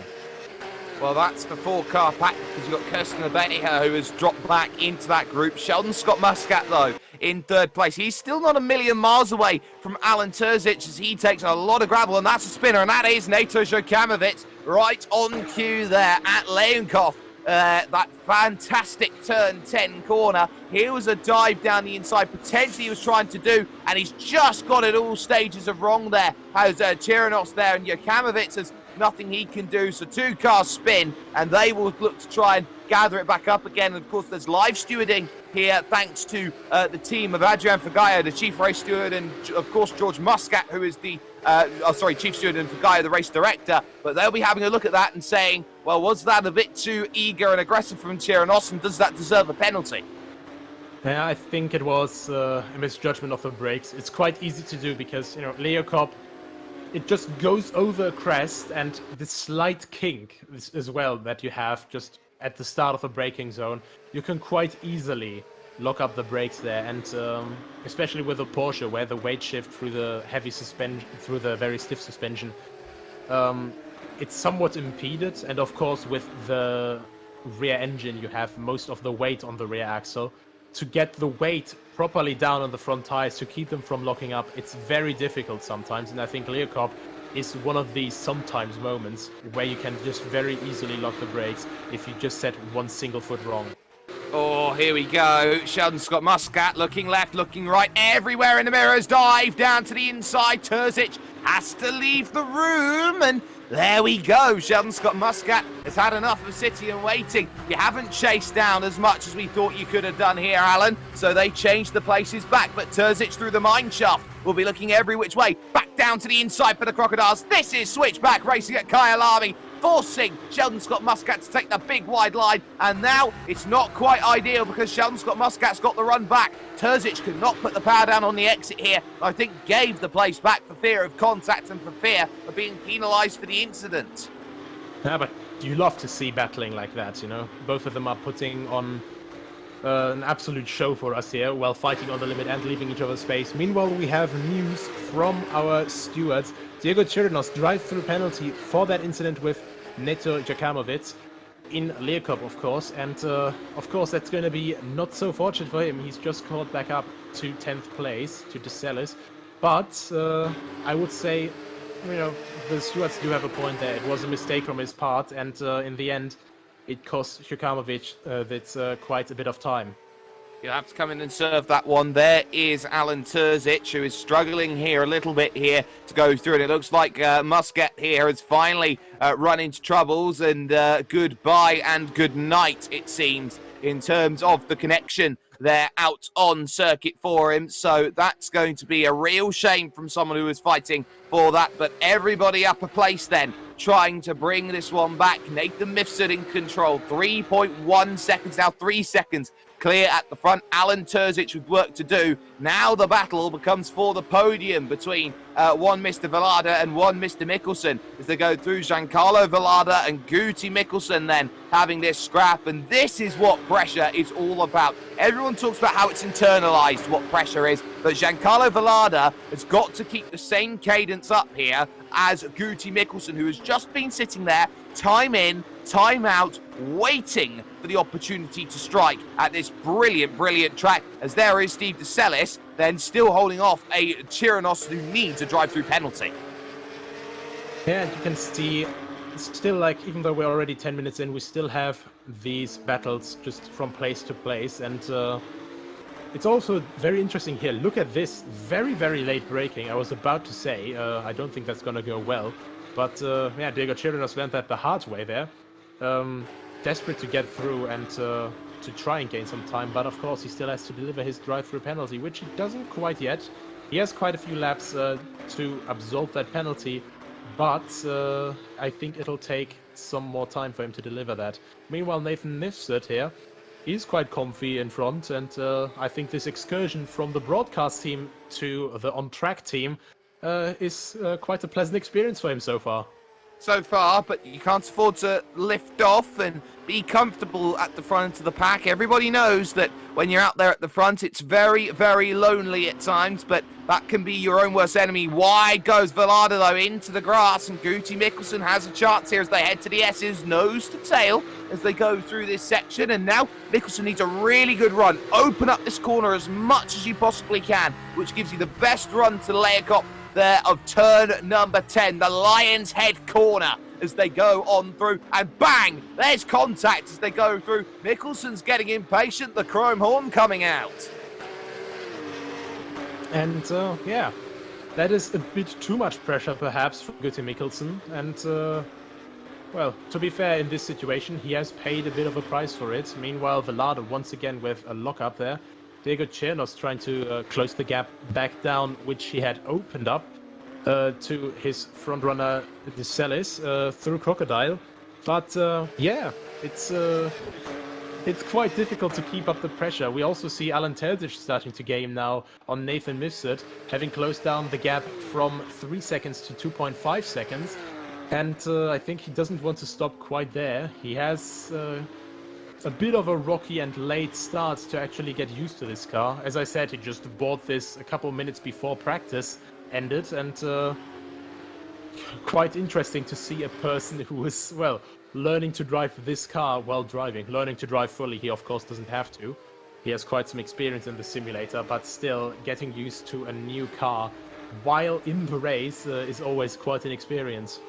Well, that's the 4-car pack because you've got Kirsten Abeja who has dropped back into that group. Sheldon Scott Muscat, though, in 3rd place. He's still not a million miles away from Alan Terzic as he takes a lot of gravel, and that's a spinner, and that is Nato Jokamovic right on cue there at Leonkov. That fantastic turn 10 corner. Here was a dive down the inside, potentially he was trying to do, and he's just got it all stages of wrong there. Has Chirinos there, and Jokamovic has nothing he can do, so 2 cars spin, and they will look to try and gather it back up again. And of course, there's live stewarding here, thanks to the team of Adrian Fagaia, the chief race steward, and of course George Muscat, who is the chief steward, and Fagaia, the race director. But they'll be having a look at that and saying, well, was that a bit too eager and aggressive from Chirinos, and does that deserve a penalty? Yeah, I think it was a misjudgment of the brakes. It's quite easy to do because, Leonkov, it just goes over a crest, and this slight kink as well that you have just at the start of the braking zone, you can quite easily lock up the brakes there. And especially with a Porsche, where the weight shift through the heavy suspension, through the very stiff suspension, it's somewhat impeded. And of course, with the rear engine, you have most of the weight on the rear axle. To get the weight properly down on the front tires, to keep them from locking up, it's very difficult sometimes. And I think Leonkov is one of these sometimes moments where you can just very easily lock the brakes if you just set one single foot wrong. Oh, here we go. Sheldon Scott Muscat looking left, looking right, everywhere in the mirrors. Dive down to the inside. Terzic has to leave the room, and there we go. Sheldon Scott Muscat has had enough of sitting and waiting. You haven't chased down as much as we thought you could have done here, Alan, so they changed the places back. But Terzic through the mine shaft will be looking every which way. Back down to the inside for the Crocodiles. This is switchback racing at Kyalami, forcing Sheldon Scott Muscat to take the big wide line. And now it's not quite ideal because Sheldon Scott Muscat's got the run back. Terzic could not put the power down on the exit here. I think gave the place back for fear of contact and for fear of being penalised for the incident. Yeah, but you love to see battling like that, Both of them are putting on an absolute show for us here while fighting on the limit and leaving each other space. Meanwhile, we have news from our stewards. Diego Chirinos drive-through penalty for that incident with Neto Jokamovic in Leonkov, of course. And of course, that's going to be not so fortunate for him. He's just caught back up to 10th place, to DeSalis. But I would say, the stewards do have a point there. It was a mistake from his part, and in the end, it cost Jokamovic quite a bit of time. You'll have to come in and serve that one. There is Alan Terzic, who is struggling here a little bit here to go through. And it looks like Muscat here has finally run into troubles. And goodbye and good night, it seems, in terms of the connection there out on circuit for him. So that's going to be a real shame from someone who was fighting for that. But everybody up a place then, trying to bring this one back. Nathan Mifsud in control. 3.1 seconds now, 3 seconds clear at the front. Alan Terzic with work to do. Now the battle becomes for the podium between one Mr. Velada and one Mr. Mikkelsen as they go through. Giancarlo Velada and Guti Mikkelsen then having this scrap, and this is what pressure is all about. Everyone talks about how it's internalized what pressure is, but Giancarlo Velada has got to keep the same cadence up here as Guti Mikkelsen, who has just been sitting there, time in, time out, waiting for the opportunity to strike at this brilliant, brilliant track. As there is Steve DeSalis, then still holding off a Chirinos who needs a drive-through penalty. Yeah, you can see, still, even though we're already 10 minutes in, we still have these battles just from place to place. And it's also very interesting here. Look at this very, very late braking. I was about to say, I don't think that's going to go well. But yeah, Diego Chirinos learned that the hard way there. Desperate to get through and to try and gain some time. But of course, he still has to deliver his drive-through penalty, which he doesn't quite yet. He has quite a few laps to absolve that penalty. But I think it'll take some more time for him to deliver that. Meanwhile, Nathan Mifsud here, he's quite comfy in front, and I think this excursion from the broadcast team to the on-track team is quite a pleasant experience for him so far. so far, but you can't afford to lift off and be comfortable at the front of the pack. Everybody knows that when you're out there at the front, it's very, very lonely at times, but that can be your own worst enemy. Wide goes Velada, though, into the grass, and Guti Mikkelsen has a chance here as they head to the S's, nose to tail, as they go through this section, and now Mikkelsen needs a really good run. Open up this corner as much as you possibly can, which gives you the best run to Leakop there of turn number 10, the Lion's Head corner, as they go on through, and bang, there's contact as they go through. Mikkelsen's getting impatient, the chrome horn coming out. And yeah, that is a bit too much pressure perhaps for Guti Mikkelsen. And well, to be fair, in this situation, he has paid a bit of a price for it. Meanwhile, Velada once again with a lockup there. Diego Chernos trying to close the gap back down, which he had opened up to his frontrunner DeCellis through Crocodile. But yeah, it's quite difficult to keep up the pressure. We also see Alan Terzic starting to game now on Nathan Mifsud, having closed down the gap from 3 seconds to 2.5 seconds. And I think he doesn't want to stop quite there. He has a bit of a rocky and late start to actually get used to this car. As I said, he just bought this a couple minutes before practice ended, and quite interesting to see a person who is, well, learning to drive this car while driving. Learning to drive fully, he of course doesn't have to. He has quite some experience in the simulator, but still getting used to a new car while in the race is always quite an experience.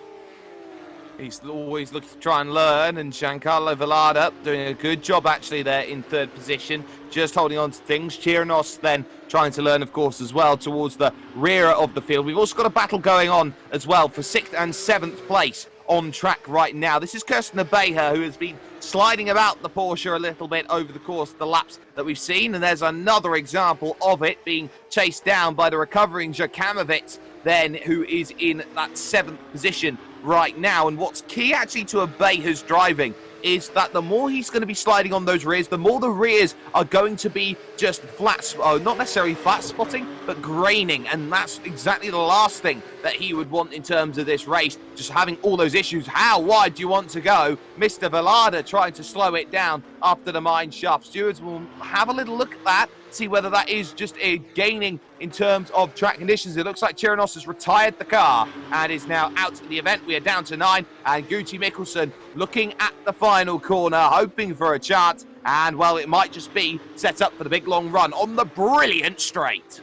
He's always looking to try and learn, and Giancarlo Velada doing a good job actually there in third position, just holding on to things. Chirinos then trying to learn, of course, as well towards the rear of the field. We've also got a battle going on as well for 6th and 7th place on track right now. This is Kirsten Abeja, who has been sliding about the Porsche a little bit over the course of the laps that we've seen, and there's another example of it being chased down by the recovering Jakamovic then, who is in that 7th position right now. And what's key actually to Abeja's driving is that the more he's going to be sliding on those rears, the more the rears are going to be just flat, not necessarily flat spotting, but graining. And that's exactly the last thing that he would want in terms of this race, just having all those issues. How wide do you want to go? Mr. Velada trying to slow it down after the mine shaft. Stewards will have a little look at that, see whether that is just a gaining in terms of track conditions. It looks like Chirinos has retired the car and is now out of the event. We are down to 9, and Guti Mikkelsen looking at the final corner, hoping for a chance, and well, it might just be set up for the big long run on the brilliant straight.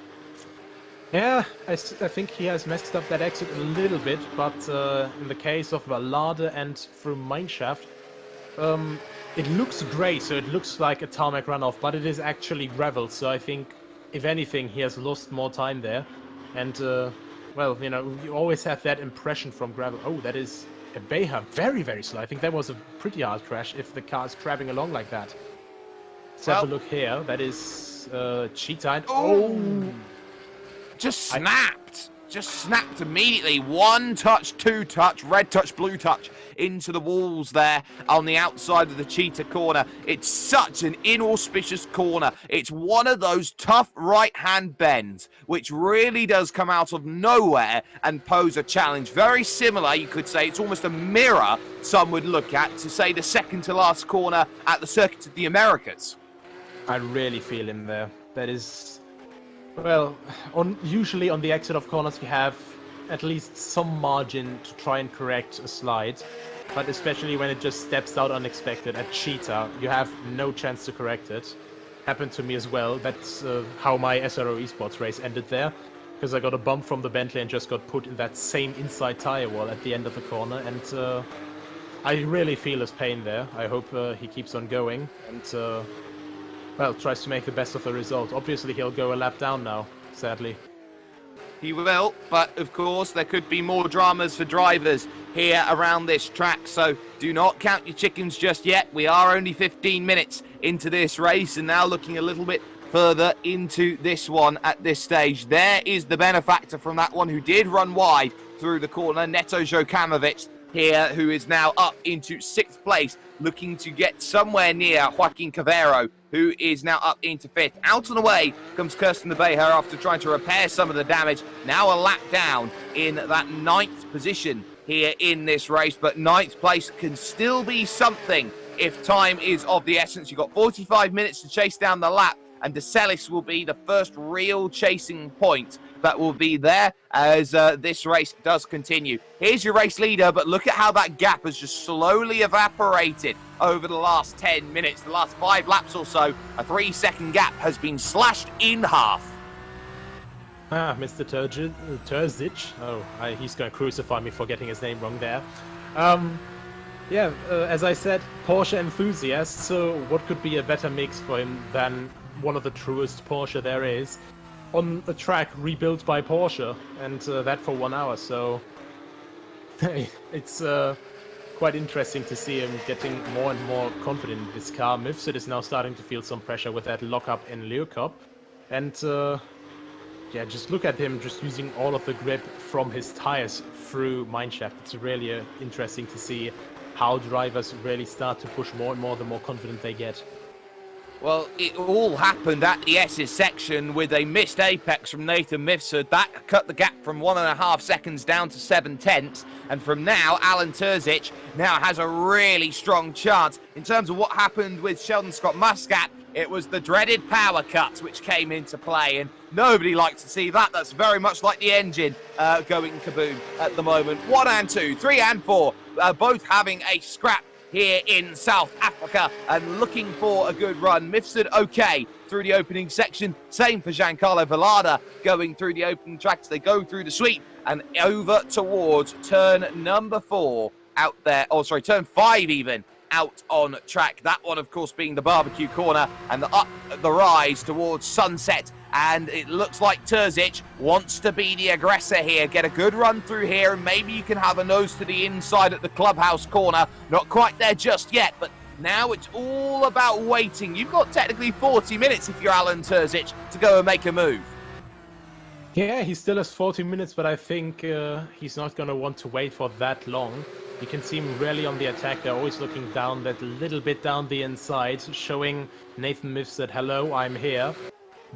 Yeah, I think he has messed up that exit a little bit, but in the case of Velada and through Mineshaft, it looks grey, so it looks like a tarmac runoff, but it is actually gravel, so I think, if anything, he has lost more time there. And, well, you know, you always have that impression from gravel. Oh, that is Abeja, very, very slow. I think that was a pretty hard crash if the car is crabbing along like that. Let's have a look here. That is Cheetah. Oh! Just snapped immediately. One touch, two touch, red touch, blue touch into the walls there on the outside of the Cheetah corner. It's such an inauspicious corner. It's one of those tough right-hand bends, which really does come out of nowhere and pose a challenge. Very similar, you could say. It's almost a mirror, some would look at, to say the second to last corner at the Circuit of the Americas. I really feel him there. That is... Well, usually on the exit of corners you have at least some margin to try and correct a slide, but especially when it just steps out unexpected at Cheetah, you have no chance to correct it. Happened to me as well. That's how my SRO Esports race ended there, because I got a bump from the Bentley and just got put in that same inside tire wall at the end of the corner, and I really feel his pain there. I hope he keeps on going and well, tries to make the best of the result. Obviously, he'll go a lap down now, sadly. He will, but of course, there could be more dramas for drivers here around this track, so do not count your chickens just yet. We are only 15 minutes into this race, and now looking a little bit further into this one at this stage. There is the benefactor from that one who did run wide through the corner, Neto Jokanovic here, who is now up into 6th place, looking to get somewhere near Joaquin Cavero, who is now up into 5th. Out and away comes Kirsten Abeja after trying to repair some of the damage. Now a lap down in that 9th position here in this race, but ninth place can still be something if time is of the essence. You've got 45 minutes to chase down the lap, and DeCellis will be the first real chasing point that will be there as this race does continue. Here's your race leader, but look at how that gap has just slowly evaporated over the last 10 minutes. The last 5 laps or so, a 3-second gap has been slashed in half. Mr. Terzic. Oh, he's going to crucify me for getting his name wrong there. As I said, Porsche enthusiast, so what could be a better mix for him than one of the truest Porsche there is on a track rebuilt by Porsche, and that for 1 hour, so it's quite interesting to see him getting more and more confident in this car. Mifsud is now starting to feel some pressure with that lockup in Leeuwkop, and just look at him just using all of the grip from his tires through mineshaft. It's really interesting to see how drivers really start to push more and more the more confident they get. Well, it all happened at the S's section with a missed apex from Nathan Mifsud. That cut the gap from 1.5 seconds down to 7/10. And from now, Alan Terzic now has a really strong chance. In terms of what happened with Sheldon Scott Muscat, it was the dreaded power cuts which came into play, and nobody likes to see that. That's very much like the engine going kaboom at the moment. 1 and 2, 3 and 4, both having a scrap here in South Africa and looking for a good run. Mifsud okay through the opening section. Same for Giancarlo Villada going through the opening tracks. They go through the sweep and over towards turn number 4 out there. Oh, sorry, turn 5 even. Out on track. That one, of course, being the barbecue corner and the rise towards Sunset. And it looks like Terzic wants to be the aggressor here. Get a good run through here, and maybe you can have a nose to the inside at the clubhouse corner. Not quite there just yet, but now it's all about waiting. You've got technically 40 minutes if you're Alan Terzic to go and make a move. Yeah, he still has 40 minutes, but I think he's not going to want to wait for that long. You can see him really on the attack. They're always looking down that little bit down the inside, showing Nathan Mifsud, hello, I'm here.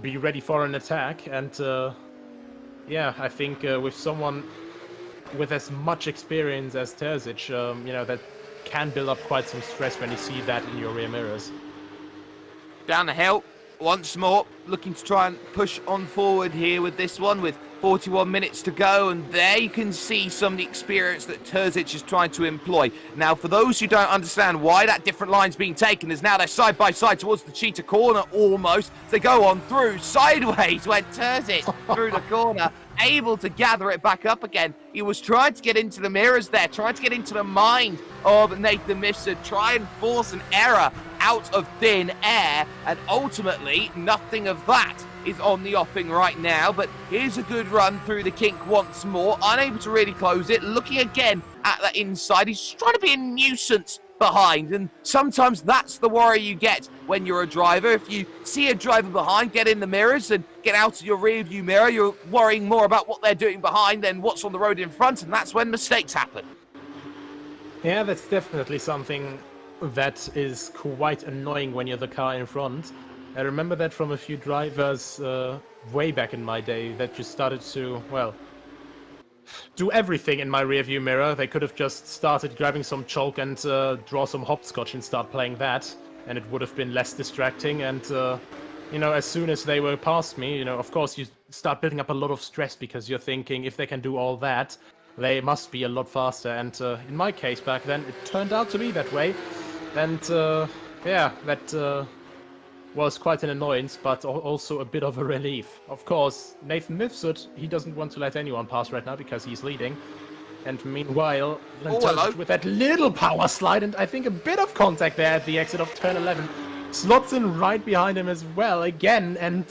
Be ready for an attack. And I think with someone with as much experience as Terzic, that can build up quite some stress when you see that in your rear mirrors. Down the hill, once more, looking to try and push on forward here with this one, with 41 minutes to go, and there you can see some of the experience that Terzic is trying to employ. Now, for those who don't understand why that different line's being taken, is now they're side by side towards the cheetah corner almost. They go on through, sideways went Terzic through the corner, able to gather it back up again. He was trying to get into the mirrors there, trying to get into the mind of Nathan Mifsud, try and force an error out of thin air, and ultimately nothing of that is on the offing right now. But here's a good run through the kink once more, unable to really close it, looking again at that inside. He's just trying to be a nuisance behind, and sometimes that's the worry you get when you're a driver. If you see a driver behind, get in the mirrors and get out of your rear view mirror, you're worrying more about what they're doing behind than what's on the road in front, and that's when mistakes happen. Yeah, that's definitely something that is quite annoying when you're the car in front. I remember that from a few drivers way back in my day that just started to, do everything in my rearview mirror. They could have just started grabbing some chalk and draw some hopscotch and start playing that, and it would have been less distracting. And as soon as they were past me, of course you start building up a lot of stress because you're thinking if they can do all that, they must be a lot faster. And in my case back then, it turned out to be that way. And that was quite an annoyance, but also a bit of a relief. Of course, Nathan Mifsud, he doesn't want to let anyone pass right now because he's leading. And meanwhile, with that little power slide, and I think a bit of contact there at the exit of turn 11, slots in right behind him as well again, and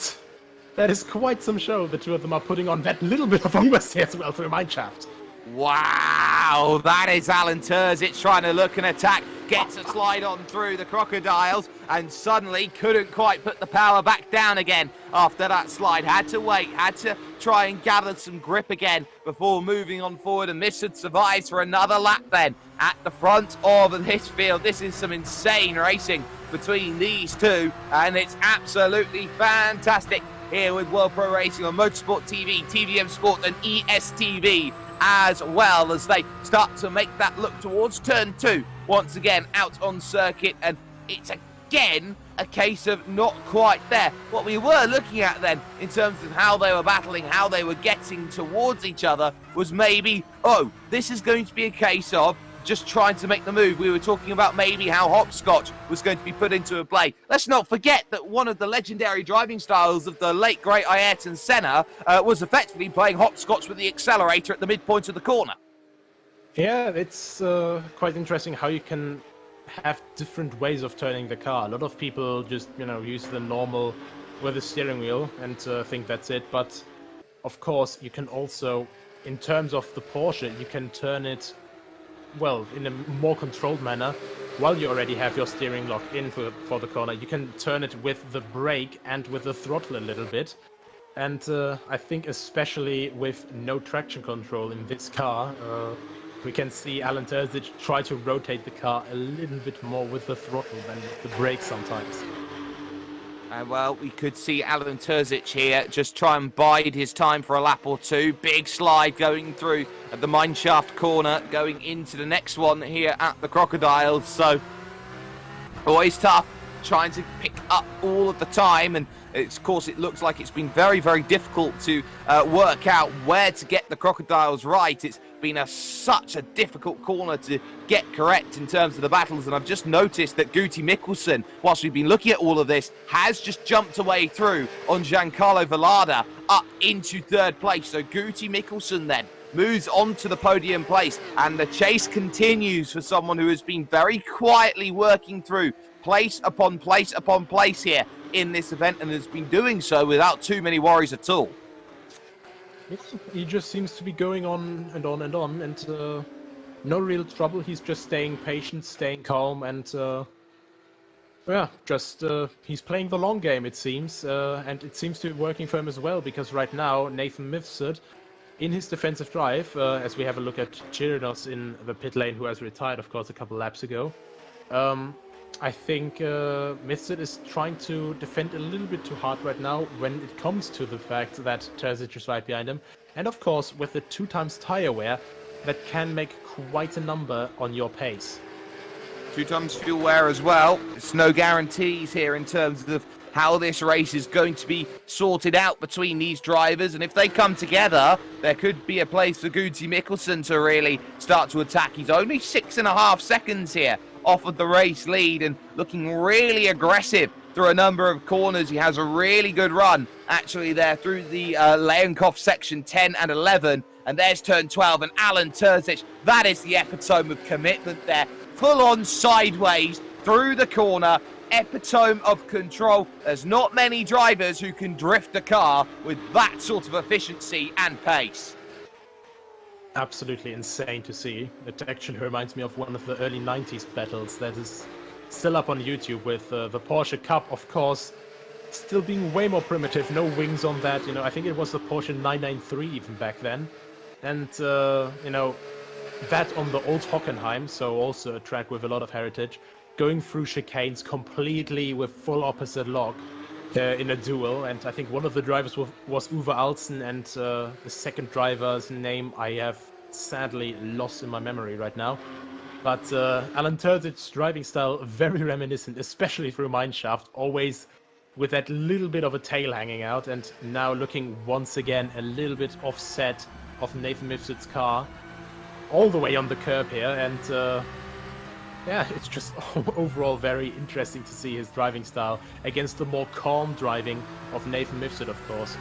that is quite some show. The two of them are putting on that little bit of oversteer as well through mineshaft. Wow, that is Alan Terzic trying to look and attack, gets a slide on through the crocodiles, and suddenly couldn't quite put the power back down again after that slide. Had to wait, had to try and gather some grip again before moving on forward, and Mifsud survives for another lap then at the front of this field. This is some insane racing between these two, and it's absolutely fantastic here with World Pro Racing on Motorsport TV, TVM Sport and ESTV as well as they start to make that look towards turn 2. Once again, out on circuit, and it's again a case of not quite there. What we were looking at then, in terms of how they were battling, how they were getting towards each other, was maybe, oh, this is going to be a case of just trying to make the move. We were talking about maybe how hopscotch was going to be put into a play. Let's not forget that one of the legendary driving styles of the late great Ayrton Senna was effectively playing hopscotch with the accelerator at the midpoint of the corner. Yeah, it's quite interesting how you can have different ways of turning the car. A lot of people just, use the normal with the steering wheel and think that's it. But of course, you can also, in terms of the Porsche, you can turn it, well, in a more controlled manner. While you already have your steering locked in for the corner, you can turn it with the brake and with the throttle a little bit. And I think especially with no traction control in this car, we can see Alan Terzic try to rotate the car a little bit more with the throttle than with the brake sometimes. And well, we could see Alan Terzic here just try and bide his time for a lap or two. Big slide going through at the mineshaft corner, going into the next one here at the Crocodiles. So always tough trying to pick up all of the time, and of course it looks like it's been very, very difficult to work out where to get the Crocodiles right. It's been such a difficult corner to get correct in terms of the battles, and I've just noticed that Guti Mikkelsen, whilst we've been looking at all of this, has just jumped away through on Giancarlo Vallada up into 3rd place. So Guti Mikkelsen then moves on to the podium place, and the chase continues for someone who has been very quietly working through place upon place upon place here in this event, and has been doing so without too many worries at all. He just seems to be going on and on and on, and no real trouble. He's just staying patient, staying calm, and he's playing the long game, it seems, and it seems to be working for him as well, because right now Nathan Mifsud, in his defensive drive, as we have a look at Chirinos in the pit lane, who has retired, of course, a couple laps ago, I think Mifsud is trying to defend a little bit too hard right now when it comes to the fact that Terzic is right behind him. And of course, with the 2x tire wear, that can make quite a number on your pace. 2x fuel wear as well. It's no guarantees here in terms of how this race is going to be sorted out between these drivers, and if they come together, there could be a place for Guti Mikkelsen to really start to attack. He's only 6.5 seconds here off of the race lead, and looking really aggressive through a number of corners. He has a really good run actually there through the Leonkov section 10 and 11, and there's turn 12, and Alan Terzic, that is the epitome of commitment there, full on sideways through the corner, epitome of control. There's not many drivers who can drift a car with that sort of efficiency and pace. Absolutely insane to see. It actually reminds me of one of the early 90s battles that is still up on YouTube with the Porsche Cup, of course, still being way more primitive, no wings on that. I think it was the Porsche 993 even back then. And, that on the old Hockenheim, so also a track with a lot of heritage, going through chicanes completely with full opposite log in a duel. And I think one of the drivers was Uwe Alsen, and the second driver's name I have sadly lost in my memory right now. But Alan Terzic's driving style, very reminiscent, especially through mineshaft, always with that little bit of a tail hanging out, and now looking once again a little bit offset of Nathan Mifsud's car, all the way on the curb here, and yeah, it's just overall very interesting to see his driving style against the more calm driving of Nathan Mifsud, of course.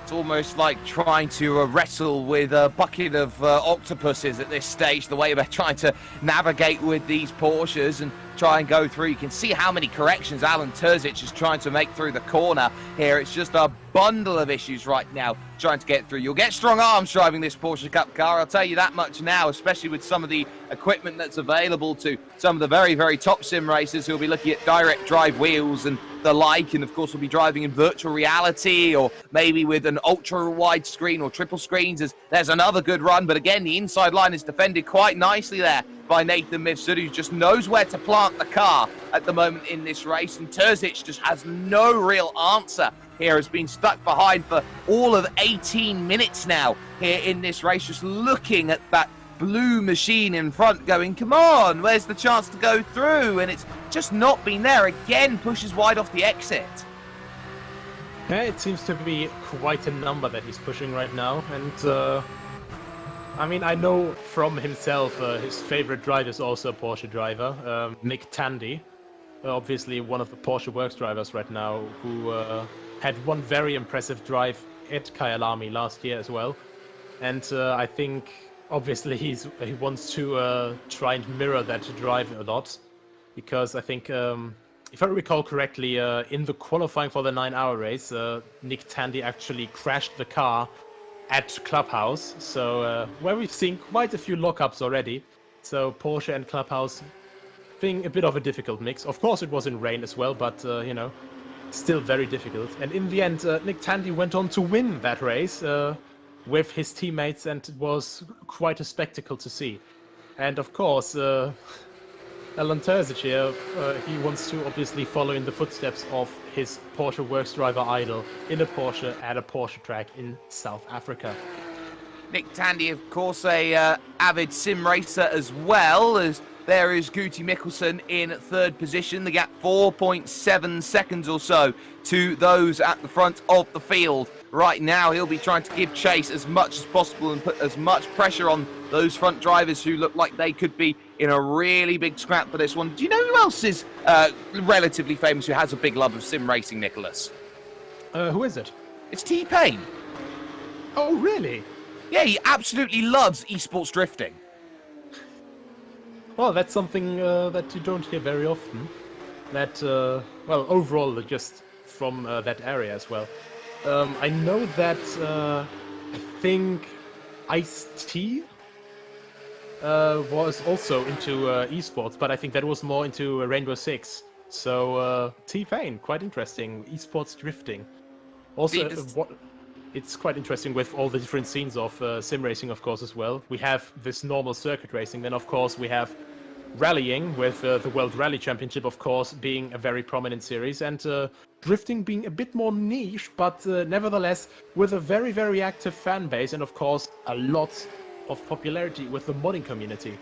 It's almost like trying to wrestle with a bucket of octopuses at this stage, the way they're trying to navigate with these Porsches and try and go through. You can see how many corrections Alan Terzic is trying to make through the corner here. It's just a bundle of issues right now trying to get through. You'll get strong arms driving this Porsche Cup car, I'll tell you that much now, especially with some of the equipment that's available to some of the very, very top sim racers who'll be looking at direct drive wheels and the like, and of course will be driving in virtual reality or maybe with an ultra wide screen or triple screens. As there's another good run, but again the inside line is defended quite nicely there by Nathan Mifsud, who just knows where to plant the car at the moment in this race, and Terzic just has no real answer here has been stuck behind for all of 18 minutes now here in this race, just looking at that blue machine in front going, come on, where's the chance to go through? And it's just not been there. Again, pushes wide off the exit. Yeah, it seems to be quite a number that he's pushing right now, and I mean, I know from himself his favorite driver is also a Porsche driver, Nick Tandy, obviously one of the Porsche Works drivers right now, who had one very impressive drive at Kyalami last year as well, and I think obviously he wants to try and mirror that drive a lot, because I think if I recall correctly, in the qualifying for the 9-hour race, Nick Tandy actually crashed the car at Clubhouse, so where we've seen quite a few lockups already. So Porsche and Clubhouse being a bit of a difficult mix. Of course, it was in rain as well, but you know, still very difficult. And in the end, Nick Tandy went on to win that race with his teammates, and it was quite a spectacle to see. And of course, Alan Terzic here, he wants to obviously follow in the footsteps of his Porsche Works driver idol in a Porsche at a Porsche track in South Africa. Nick Tandy, of course, a avid sim racer as well, as there is Guti Mikkelsen in third position. The gap 4.7 seconds or so to those at the front of the field. Right now, he'll be trying to give chase as much as possible and put as much pressure on those front drivers who look like they could be in a really big scrap for this one. Do you know who else is relatively famous who has a big love of sim racing, Nicholas? Who is it? It's T-Pain. Oh, really? Yeah, he absolutely loves esports drifting. Well, that's something that you don't hear very often. That, well, overall, just from that area as well. I know that I think Ice-T was also into esports, but I think that was more into Rainbow Six. So T-Pain, quite interesting. Esports drifting. Also, it's quite interesting with all the different scenes of sim racing, of course, as well. We have this normal circuit racing, then of course we have rallying with the World Rally Championship, of course, being a very prominent series, and drifting being a bit more niche, but nevertheless with a very, very active fan base, and of course a lot of popularity with the modding community.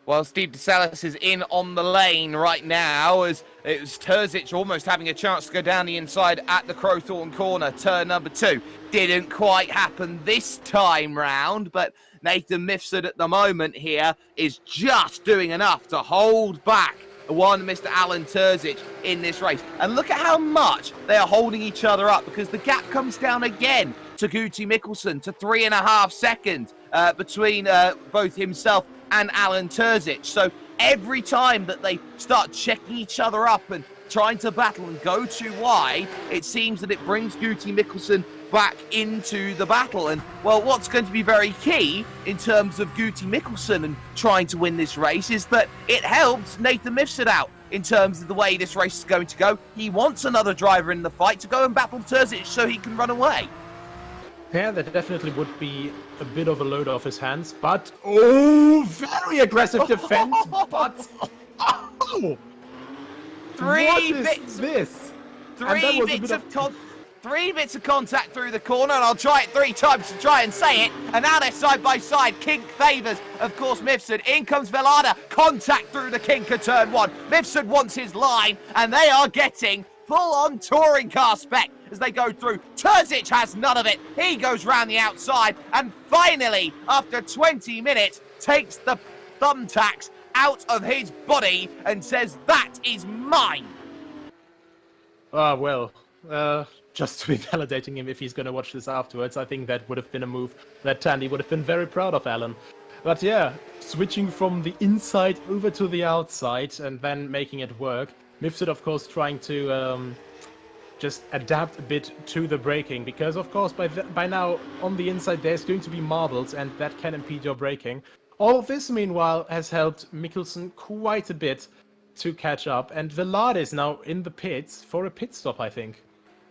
Well, Steve DeSalis is in on the lane right now, as it was Terzic almost having a chance to go down the inside at the Crowthorne corner, turn number 2. Didn't quite happen this time round, but Nathan Mifsud at the moment here is just doing enough to hold back one Mr. Alan Terzic in this race. And look at how much they are holding each other up, because the gap comes down again to Guti Mikkelsen to 3.5 seconds between both himself and Alan Terzic. So every time that they start checking each other up and trying to battle and go too wide, it seems that it brings Guti Mikkelsen back into the battle. And, well, what's going to be very key in terms of Guti Mikkelsen and trying to win this race is that it helps Nathan Mifsud out in terms of the way this race is going to go. He wants another driver in the fight to go and battle Terzic so he can run away. Yeah, that definitely would be a bit of a load off his hands, but oh, very aggressive defense, but oh, Three bits of contact through the corner, and I'll try it 3 times to try and say it. And now they're side by side. Kink favours, of course, Mifsud. In comes Velada. Contact through the kink at turn 1. Mifsud wants his line, and they are getting full-on touring car spec as they go through. Terzic has none of it. He goes round the outside, and finally, after 20 minutes, takes the thumbtacks out of his body and says, "That is mine." Well, just to be validating him if he's going to watch this afterwards, I think that would have been a move that Tandy would have been very proud of, Alan. But yeah, switching from the inside over to the outside and then making it work. Mifsud, of course, trying to just adapt a bit to the braking, because, of course, by now on the inside there's going to be marbles, and that can impede your braking. All of this, meanwhile, has helped Mikkelsen quite a bit to catch up, and Velada is now in the pits for a pit stop, I think.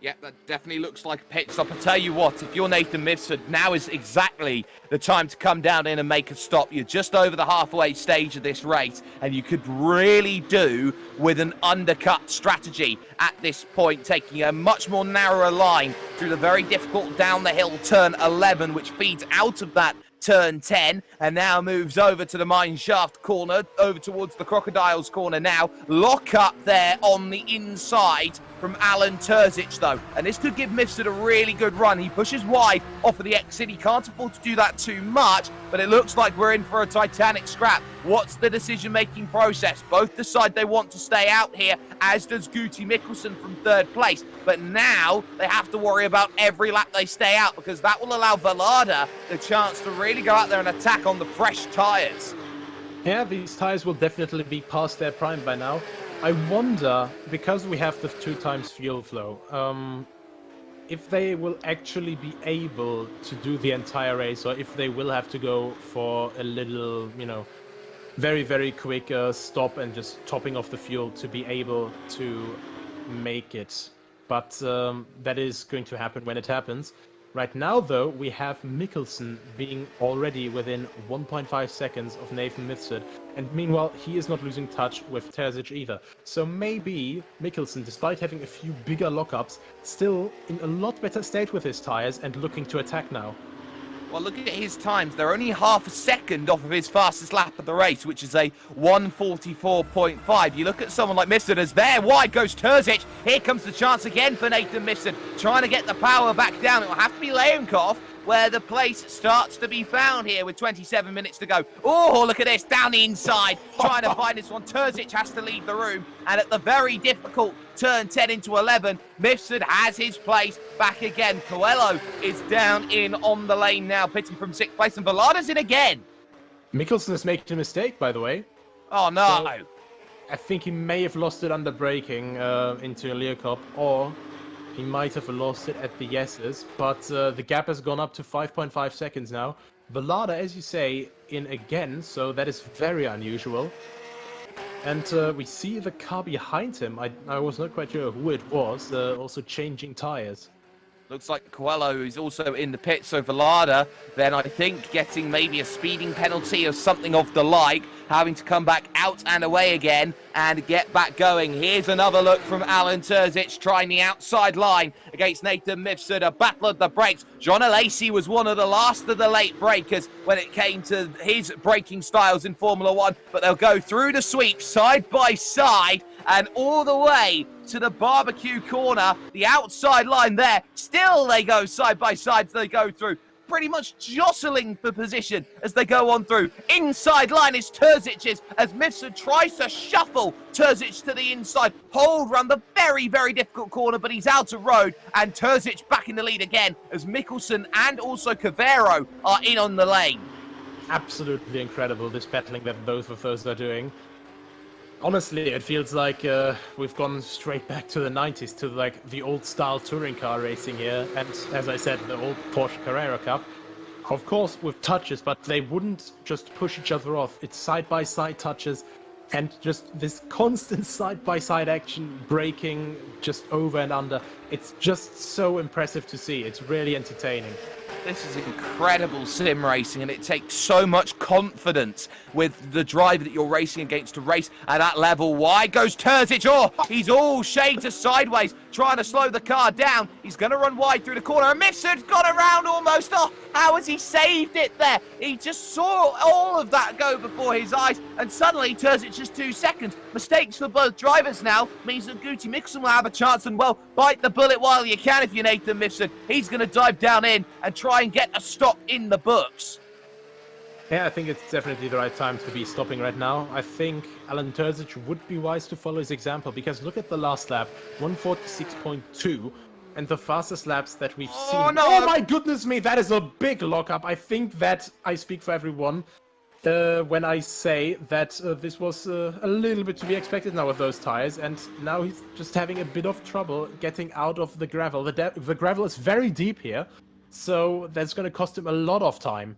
Yeah, that definitely looks like a pit stop. I tell you what, if you're Nathan Mifsud, now is exactly the time to come down in and make a stop. You're just over the halfway stage of this race, and you could really do with an undercut strategy at this point, taking a much more narrower line through the very difficult down the hill turn 11, which feeds out of that turn 10 and now moves over to the mine shaft corner, over towards the crocodiles corner now. Lock up there on the inside from Alan Terzic though, and this could give Mifsud a really good run. He pushes wide off of the exit. He can't afford to do that too much, but it looks like we're in for a titanic scrap. What's the decision-making process? Both decide they want to stay out here, as does Guti Mikkelsen from third place. But now they have to worry about every lap they stay out, because that will allow Valada the chance to really go out there and attack on the fresh tyres. Yeah, these tyres will definitely be past their prime by now. I wonder, because we have the 2 times fuel flow, if they will actually be able to do the entire race, or if they will have to go for a little, very, very quick stop and just topping off the fuel to be able to make it. But that is going to happen when it happens. Right now, though, we have Mikkelsen being already within 1.5 seconds of Nathan Mifsud, and meanwhile, he is not losing touch with Terzic either. So maybe Mikkelsen, despite having a few bigger lockups, still in a lot better state with his tyres and looking to attack now. Well, look at his times. They're only half a second off of his fastest lap of the race, which is a 1:44.5. You look at someone like Mifsud, as there wide goes Terzic. Here comes the chance again for Nathan Mifsud, trying to get the power back down. It will have to be Leonkov where the place starts to be found here with 27 minutes to go. Oh, look at this, down the inside, trying to find this one. Terzic has to leave the room, and at the very difficult turn 10 into 11, Mifsud has his place back again. Coelho is down in on the lane now, pitting from 6th place, and Valada's in again. Mikkelsen has made a mistake, by the way. Oh, no. So I think he may have lost it under braking into Leonkov, or he might have lost it at the yeses, but the gap has gone up to 5.5 seconds now. Valada, as you say, in again, so that is very unusual. And we see the car behind him. I was not quite sure who it was, also changing tires. Looks like Coelho is also in the pit, so Valada then I think getting maybe a speeding penalty or something of the like, having to come back out and away again and get back going. Here's another look from Alan Terzic trying the outside line against Nathan Mifsud, a battle of the brakes. John Alesi was one of the last of the late breakers when it came to his braking styles in Formula 1, but they'll go through the sweep side by side and all the way to the barbecue corner, the outside line there. Still they go side by side as they go through, pretty much jostling for position as they go on through. Inside line is Terzic's as Mifsud tries to shuffle Terzic to the inside. Hold round the very, very difficult corner, but he's out of road, and Terzic back in the lead again as Mikkelsen and also Cavero are in on the lane. Absolutely incredible, this battling that both of those are doing. Honestly, it feels like we've gone straight back to the 90s, to like the old style touring car racing here, and as I said, the old Porsche Carrera Cup. Of course with touches, but they wouldn't just push each other off. It's side-by-side touches, and just this constant side-by-side action, braking just over and under. It's just so impressive to see. It's really entertaining. This is incredible sim racing, and it takes so much confidence with the driver that you're racing against to race at that level. Wide goes Terzic. Oh, he's all shades of sideways, trying to slow the car down. He's going to run wide through the corner, and Mifsud's got around almost. Oh, how has he saved it there? He just saw all of that go before his eyes, and suddenly Terzic just 2 seconds. Mistakes for both drivers now means that Guti Mikkelsen will have a chance, and well, bite the bullet while you can if you're Nathan Mifsud. He's going to dive down in and try and get a stop in the books. Yeah, I think it's definitely the right time to be stopping right now. I think Alan Terzic would be wise to follow his example, because look at the last lap, 146.2, and the fastest laps that we've seen. No. Oh my goodness me, that is a big lockup. I think that I speak for everyone when I say that this was a little bit to be expected now with those tires, and now he's just having a bit of trouble getting out of the gravel. The gravel is very deep here, so that's going to cost him a lot of time.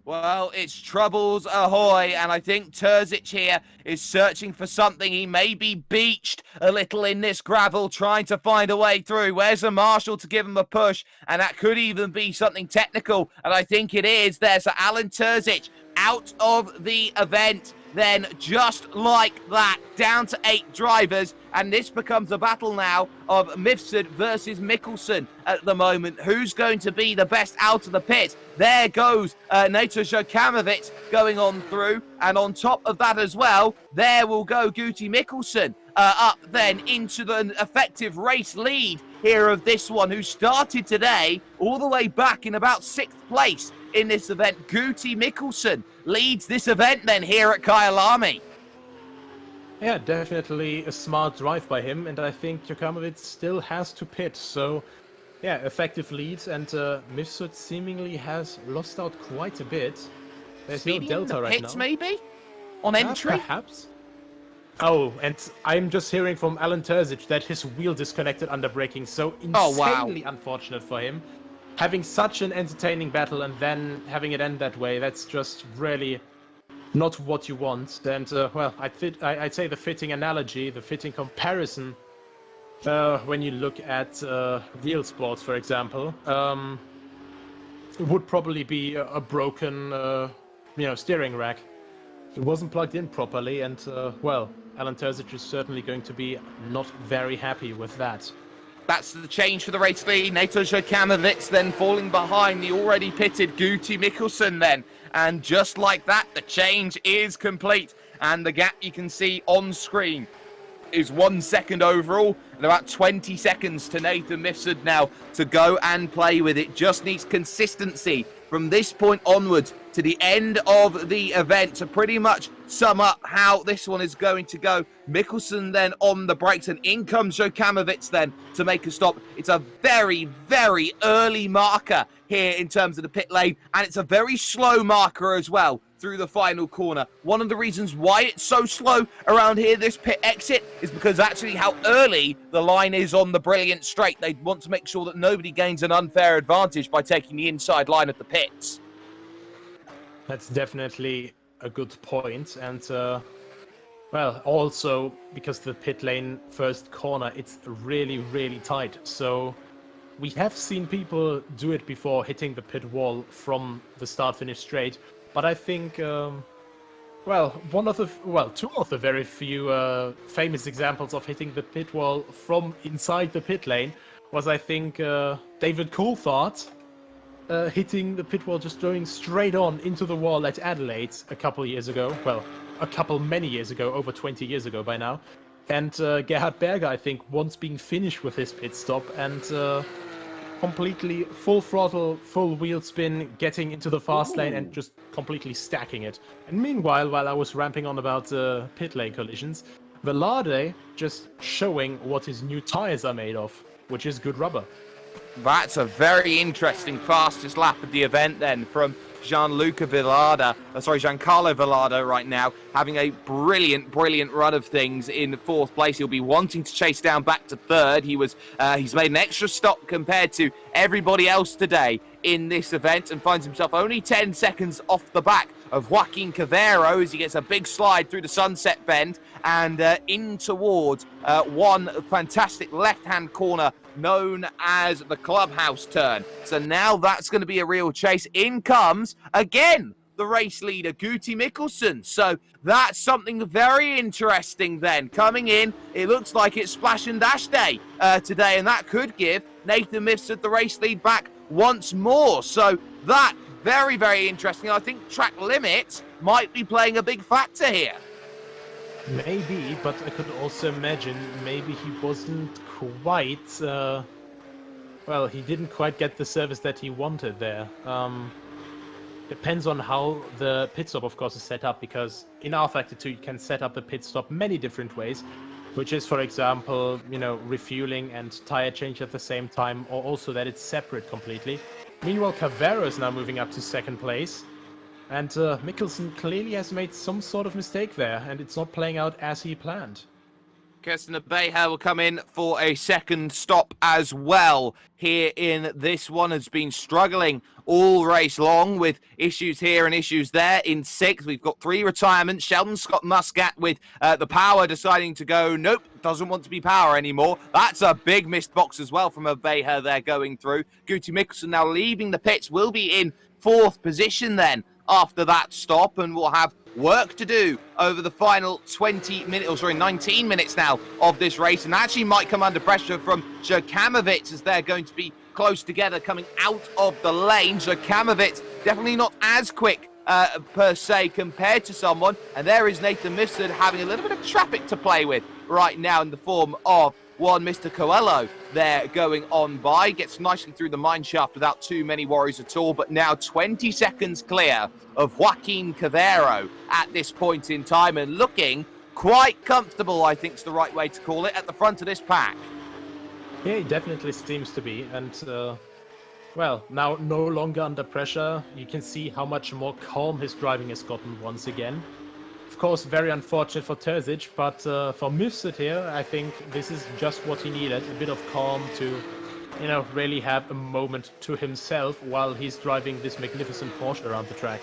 Well, it's troubles ahoy, and I think Terzic here is searching for something. He may be beached a little in this gravel, trying to find a way through. Where's the marshal to give him a push? And that could even be something technical, and I think it is. There's Alan Terzic out of the event. Then, just like that, down to 8 drivers, and this becomes a battle now of Mifsud versus Mikkelsen at the moment. Who's going to be the best out of the pit? There goes Nato Jokamovic going on through, and on top of that as well, there will go Guti Mikkelsen up then into the effective race lead here of this one, who started today all the way back in about 6th place in this event. Guti Mikkelsen leads this event then here at Kyalami. Yeah, definitely a smart drive by him, and I think Jokamovic still has to pit, so yeah, effective lead, and Mifsud seemingly has lost out quite a bit. There's no delta right now. Maybe? On entry? Perhaps. Oh, and I'm just hearing from Alan Terzic that his wheel disconnected under braking, so insanely unfortunate for him. Having such an entertaining battle and then having it end that way, that's just really not what you want. And, well, I'd say the fitting analogy, the fitting comparison, when you look at real sports, for example, would probably be a broken, steering rack. It wasn't plugged in properly, and, well, Alan Terzic is certainly going to be not very happy with that. That's the change for the race lead. Nato Jokamovic then falling behind the already pitted Guti Mikkelsen then. And just like that, the change is complete. And the gap you can see on screen is 1 second overall, and about 20 seconds to Nathan Mifsud now to go and play with it. Just needs consistency from this point onwards to the end of the event to pretty much sum up how this one is going to go. Mikkelsen then on the brakes, and in comes Jokamovic then to make a stop. It's a very, very early marker here in terms of the pit lane, and it's a very slow marker as well through the final corner. One of the reasons why it's so slow around here, this pit exit, is because actually how early the line is on the brilliant straight. They want to make sure that nobody gains an unfair advantage by taking the inside line of the pits. That's definitely a good point, and well, also because the pit lane first corner, it's really, really tight. So we have seen people do it before, hitting the pit wall from the start-finish straight. But I think, two of the very few famous examples of hitting the pit wall from inside the pit lane was, I think, David Coulthard hitting the pit wall, just going straight on into the wall at Adelaide a couple years ago. Well, many years ago, over 20 years ago by now. And Gerhard Berger, I think, once being finished with his pit stop and completely full throttle, full wheel spin, getting into the fast lane and just completely stacking it. And meanwhile, while I was ramping on about pit lane collisions, Velarde just showing what his new tires are made of, which is good rubber. That's a very interesting fastest lap of the event then from Giancarlo Velarde right now, having a brilliant run of things in 4th place. He'll be wanting to chase down back to 3rd. He's made an extra stop compared to everybody else today in this event and finds himself only 10 seconds off the back of Joaquin Cavero as he gets a big slide through the sunset bend and in towards one fantastic left-hand corner known as the clubhouse turn. So now that's going to be a real chase. In comes, again, the race leader, Guti Mikkelsen. So that's something very interesting then. Coming in, it looks like it's splash and dash day today, and that could give Nathan Mifsud the race lead back once more. So that, very, very interesting. I think track limits might be playing a big factor here. Maybe, but I could also imagine maybe he wasn't quite, he didn't quite get the service that he wanted there. Depends on how the pit stop, of course, is set up, because in rFactor 2 you can set up the pit stop many different ways, which is, for example, refueling and tire change at the same time, or also that it's separate completely. Meanwhile, Cavero is now moving up to 2nd place. And Mikkelsen clearly has made some sort of mistake there, and it's not playing out as he planned. Kirsten Beher will come in for a second stop as well here in this one. Has been struggling all race long with issues here and issues there. In sixth, we've got 3 retirements. Sheldon Scott Muscat with the power deciding to go, nope, doesn't want to be power anymore. That's a big missed box as well from a Beher there going through. Guti Mikkelsen now leaving the pits, will be in 4th position then after that stop, and will have work to do over the final 19 minutes now of this race, and actually might come under pressure from Jurkamovic as they're going to be close together coming out of the lane. Jurkamovic definitely not as quick per se compared to someone, and there is Nathan Mifsud having a little bit of traffic to play with right now in the form of one Mr. Coelho there going on by. Gets nicely through the mine shaft without too many worries at all, but now 20 seconds clear of Joaquin Cavero at this point in time, and looking quite comfortable, I think is the right way to call it, at the front of this pack. Yeah, he definitely seems to be, and well, now no longer under pressure. You can see how much more calm his driving has gotten once again. Of course, very unfortunate for Terzic, but for Mifsud here, I think this is just what he needed. A bit of calm to, you know, really have a moment to himself while he's driving this magnificent Porsche around the track.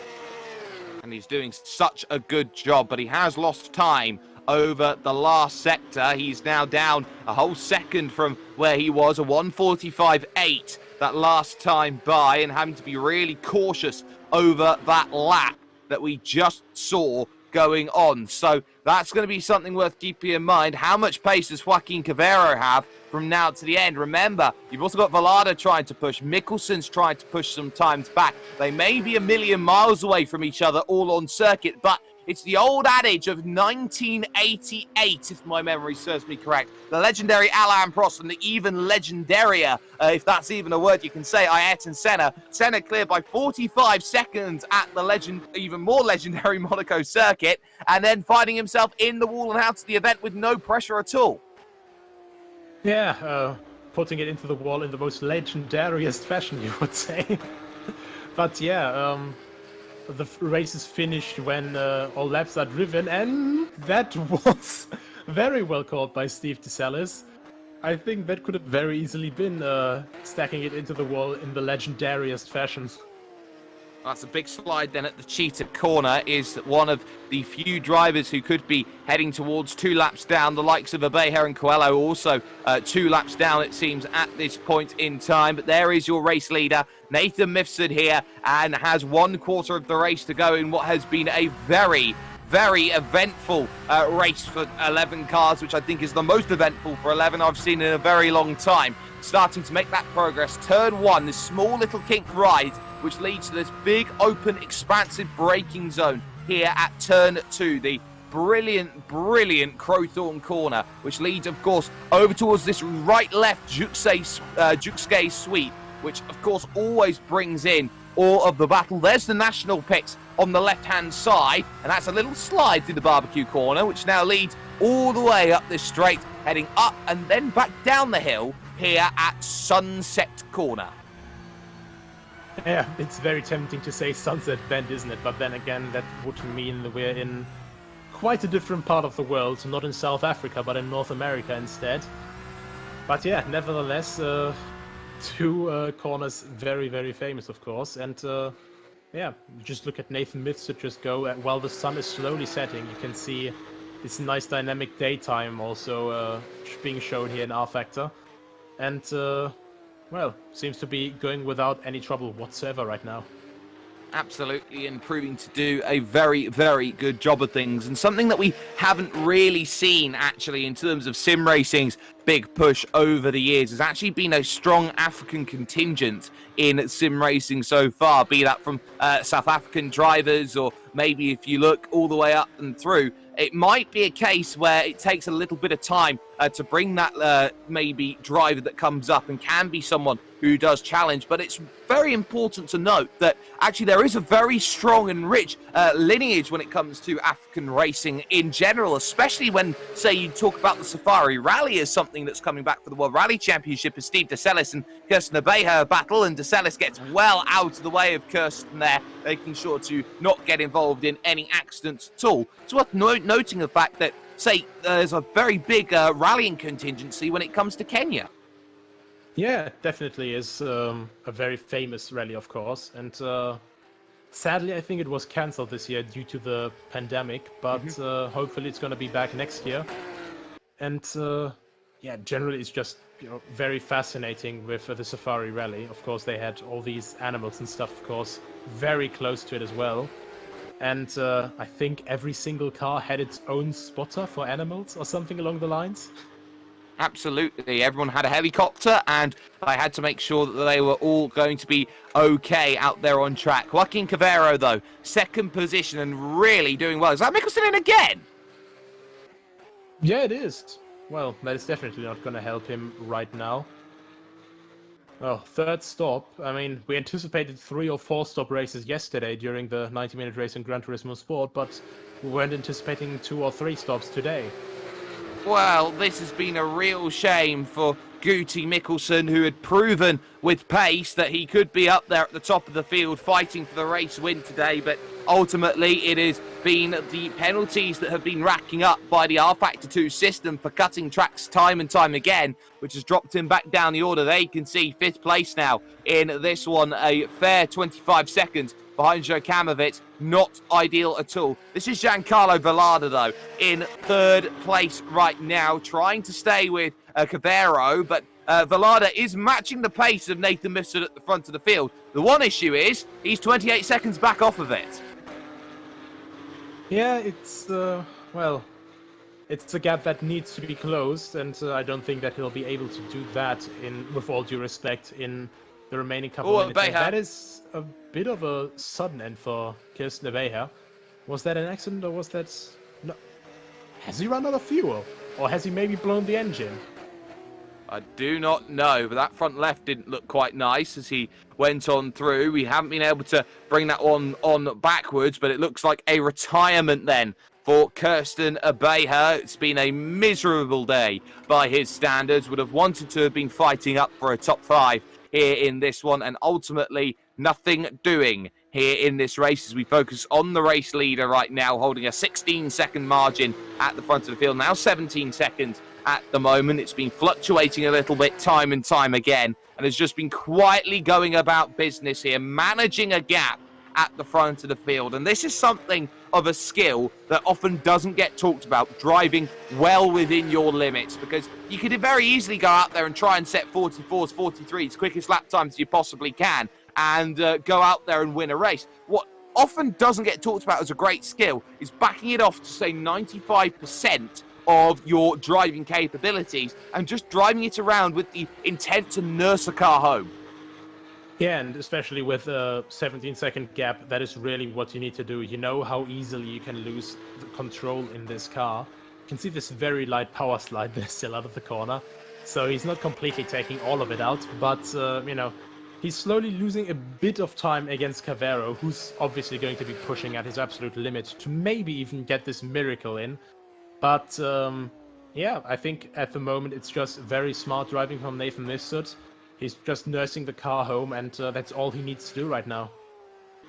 And he's doing such a good job, but he has lost time over the last sector. He's now down a whole second from where he was, a 1:45.8 that last time by, and having to be really cautious over that lap that we just saw going on. So that's going to be something worth keeping in mind. How much pace does Joaquin Cavero have from now to the end? Remember, you've also got Velada trying to push. Mikkelsen's trying to push sometimes back. They may be a million miles away from each other all on circuit, but it's the old adage of 1988, if my memory serves me correct. The legendary Alain Prost and the even legendarier, if that's even a word you can say, Ayrton Senna. Senna cleared by 45 seconds at the even more legendary Monaco circuit, and then finding himself in the wall and out of the event with no pressure at all. Yeah, putting it into the wall in the most legendariest fashion, you would say. But yeah, the race is finished when all laps are driven, and that was very well called by Steve DeSalis. I think that could have very easily been stacking it into the wall in the legendariest fashion. That's a big slide then at the Cheetah corner. Is one of the few drivers who could be heading towards 2 laps down. The likes of Beher and Coelho also 2 laps down, it seems, at this point in time. But there is your race leader, Nathan Mifsud here, and has 1/4 of the race to go in what has been a very, very eventful race for 11 cars, which I think is the most eventful for 11 I've seen in a very long time. Starting to make that progress. Turn 1, this small little kink ride, which leads to this big, open, expansive braking zone here at Turn 2. The brilliant, brilliant Crowthorne corner, which leads, of course, over towards this right-left Juxkay sweep, which, of course, always brings in all of the battle. There's the national pits on the left-hand side, and that's a little slide through the barbecue corner, which now leads all the way up this straight, heading up and then back down the hill here at Sunset Corner. Yeah, it's very tempting to say Sunset Bend, isn't it? But then again, that would mean that we're in quite a different part of the world, not in South Africa, but in North America instead. But yeah, nevertheless, 2 corners very, very famous, of course. And yeah, just look at Nathan Mifsud just go while the sun is slowly setting. You can see this nice dynamic daytime also being shown here in rFactor. And well, seems to be going without any trouble whatsoever right now. Absolutely, and proving to do a very, very good job of things, and something that we haven't really seen actually in terms of sim racing's big push over the years has actually been a strong African contingent in sim racing so far, be that from South African drivers, or maybe if you look all the way up and through, it might be a case where it takes a little bit of time to bring that maybe driver that comes up and can be someone who does challenge. But it's very important to note that actually there is a very strong and rich lineage when it comes to African racing in general, especially when, say, you talk about the Safari Rally as something that's coming back for the World Rally Championship, as Steve DeSalis and Kirsten Beher battle, and DeSalis gets well out of the way of Kirsten there, making sure to not get involved in any accidents at all. It's worth noting the fact that say there's a very big rallying contingency when it comes to Kenya. Yeah, definitely is a very famous rally, of course. And sadly, I think it was cancelled this year due to the pandemic, but hopefully it's going to be back next year. And yeah, generally it's just very fascinating with the Safari Rally. Of course, they had all these animals and stuff, of course, very close to it as well. And I think every single car had its own spotter for animals or something along the lines. Absolutely. Everyone had a helicopter, and I had to make sure that they were all going to be okay out there on track. Joaquin Cavero, though, second position and really doing well. Is that Mickelson in again? Yeah, it is. Well, that is definitely not going to help him right now. Oh, third stop. I mean, we anticipated 3 or 4 stop races yesterday during the 90-minute race in Gran Turismo Sport, but we weren't anticipating 2 or 3 stops today. Well, this has been a real shame for Guti Mickelson, who had proven with pace that he could be up there at the top of the field fighting for the race win today, but ultimately it has been the penalties that have been racking up by the rFactor 2 system for cutting tracks time and time again, which has dropped him back down the order. They can see 5th place now in this one, a fair 25 seconds behind Joe Kamovic. Not ideal at all. This is Giancarlo Villada, though, in 3rd place right now, trying to stay with Cavero, but Villada is matching the pace of Nathan Mifsud at the front of the field. The one issue is he's 28 seconds back off of it. Yeah, it's, well, it's a gap that needs to be closed, and I don't think that he'll be able to do that, with all due respect, in the remaining couple of minutes. That is a bit of a sudden end for Kirsten Abeja. Was that an accident, or was that... No. Has he run out of fuel? Or has he maybe blown the engine? I do not know, but that front left didn't look quite nice as he went on through. We haven't been able to bring that one on backwards, but it looks like a retirement then for Kirsten Abeja. It's been a miserable day by his standards. Would have wanted to have been fighting up for a top 5 here in this one, and ultimately nothing doing here in this race as we focus on the race leader right now, holding a 16-second margin at the front of the field. Now 17 seconds at the moment. It's been fluctuating a little bit time and time again, and has just been quietly going about business here, managing a gap at the front of the field. And this is something of a skill that often doesn't get talked about, driving well within your limits, because you could very easily go out there and try and set 44s, 43s, quickest lap times you possibly can, and go out there and win a race. What often doesn't get talked about as a great skill is backing it off to, say, 95% of your driving capabilities and just driving it around with the intent to nurse a car home. Yeah, and especially with a 17-second gap, that is really what you need to do. You know how easily you can lose the control in this car. You can see this very light power slide that's still out of the corner. So he's not completely taking all of it out, but, you know, he's slowly losing a bit of time against Cavero, who's obviously going to be pushing at his absolute limit to maybe even get this miracle in. But, yeah, I think at the moment it's just very smart driving from Nathan Mifsud. He's just nursing the car home, and that's all he needs to do right now.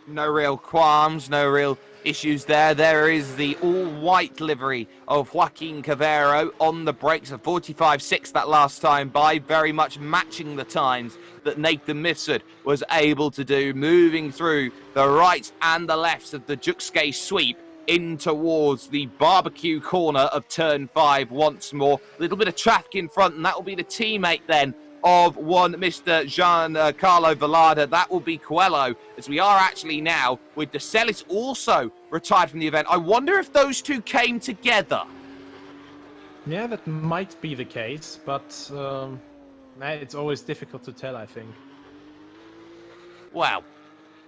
No real qualms, no real issues there. There is the all-white livery of Joaquin Cavero on the brakes of 45.6 that last time by, very much matching the times that Nathan Mifsud was able to do, moving through the right and the lefts of the Juxke sweep in towards the barbecue corner of turn 5 once more. A little bit of traffic in front, and that will be the teammate then of one Mr. Giancarlo Villada. That will be Coelho, as we are actually now with DeCellis also retired from the event. I wonder if those two came together. Yeah, that might be the case, but it's always difficult to tell, I think. Well,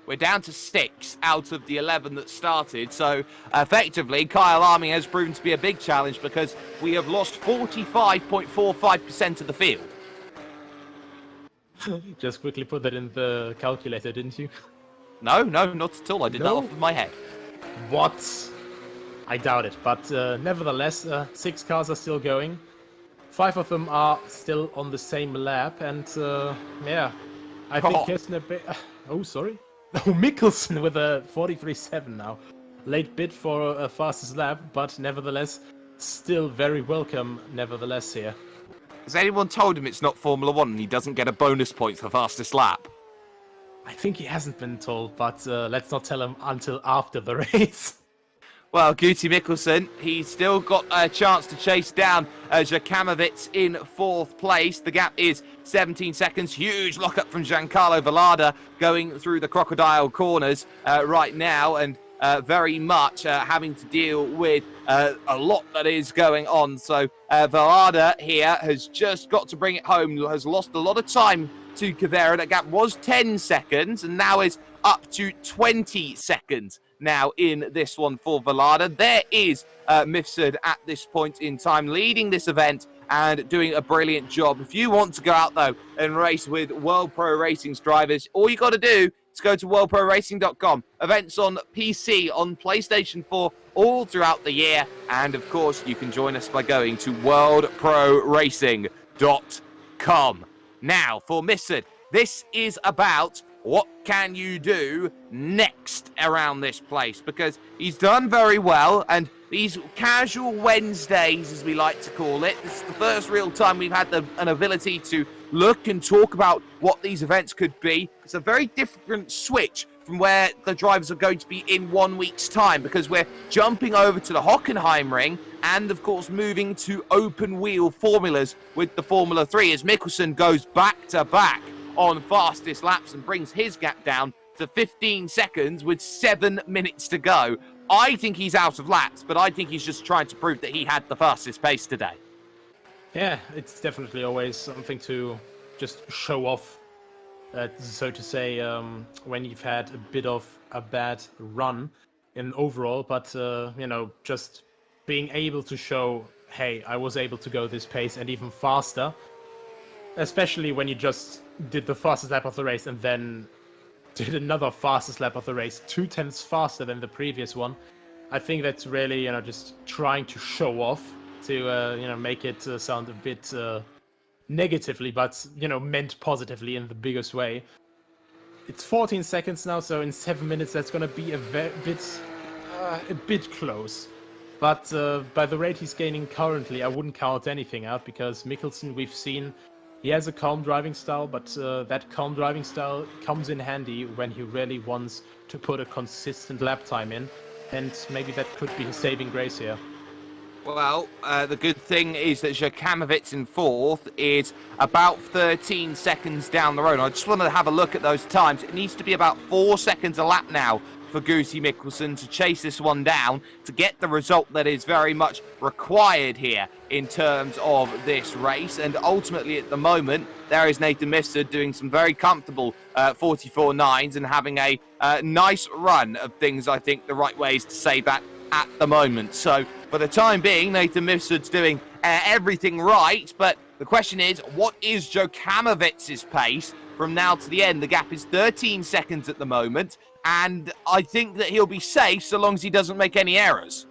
we're down to 6 out of the 11 that started, so effectively Kyalami has proven to be a big challenge because we have lost 45.45% of the field. Just quickly put that in the calculator, didn't you? No, not at all. I did that off of my head. What? I doubt it, but nevertheless, 6 cars are still going. 5 of them are still on the same lap, and yeah, I think Kirsten oh, sorry. Oh, Mickelson with a 43.7 now. Late bid for a fastest lap, but nevertheless, still very welcome nevertheless here. Has anyone told him it's not Formula 1 and he doesn't get a bonus point for fastest lap? I think he hasn't been told, but let's not tell him until after the race. Well, Guti Mikkelsen, he's still got a chance to chase down Jakamovic in 4th place. The gap is 17 seconds. Huge lockup from Giancarlo Vallada going through the crocodile corners right now, and very much having to deal with a lot that is going on. So Vallada here has just got to bring it home, has lost a lot of time to Cavera. That gap was 10 seconds and now is up to 20 seconds now in this one for Vallada. There is Mifsud at this point in time leading this event and doing a brilliant job. If you want to go out though and race with World Pro Racing's drivers, all you got to do is go to worldproracing.com. Events on PC, on PlayStation 4, all throughout the year. And of course, you can join us by going to worldproracing.com. Now, for Mifsud, this is about what can you do next around this place, because he's done very well, and these casual Wednesdays, as we like to call it, this is the first real time we've had an ability to look and talk about what these events could be. It's a very different switch from where the drivers are going to be in 1 week's time, because we're jumping over to the Hockenheimring and, of course, moving to open wheel formulas with the Formula 3 as Mikkelsen goes back to back on fastest laps and brings his gap down to 15 seconds with 7 minutes to go. I think he's out of laps, but I think he's just trying to prove that he had the fastest pace today. Yeah, it's definitely always something to just show off, so to say, when you've had a bit of a bad run in overall, but, you know, just being able to show, hey, I was able to go this pace and even faster, especially when you just did the fastest lap of the race and then did another fastest lap of the race, 0.2 faster than the previous one. I think that's really, you know, just trying to show off to, you know, make it sound a bit negatively, but, you know, meant positively in the biggest way. It's 14 seconds now, so in 7 minutes that's going to be a bit close. But by the rate he's gaining currently, I wouldn't count anything out, because Mikkelsen, we've seen, he has a calm driving style, but that calm driving style comes in handy when he really wants to put a consistent lap time in, and maybe that could be his saving grace here. Well, the good thing is that Jakamovic in 4th is about 13 seconds down the road. I just want to have a look at those times. It needs to be about 4 seconds a lap now for Guti Mikkelsen to chase this one down to get the result that is very much required here in terms of this race. And ultimately, at the moment, there is Nathan Mifsud doing some very comfortable 44.9s and having a nice run of things, I think the right way is to say that at the moment. So for the time being, Nathan Mifsud's doing everything right, but the question is, what is Jokamovic's pace from now to the end? The gap is 13 seconds at the moment, and I think that he'll be safe so long as he doesn't make any errors.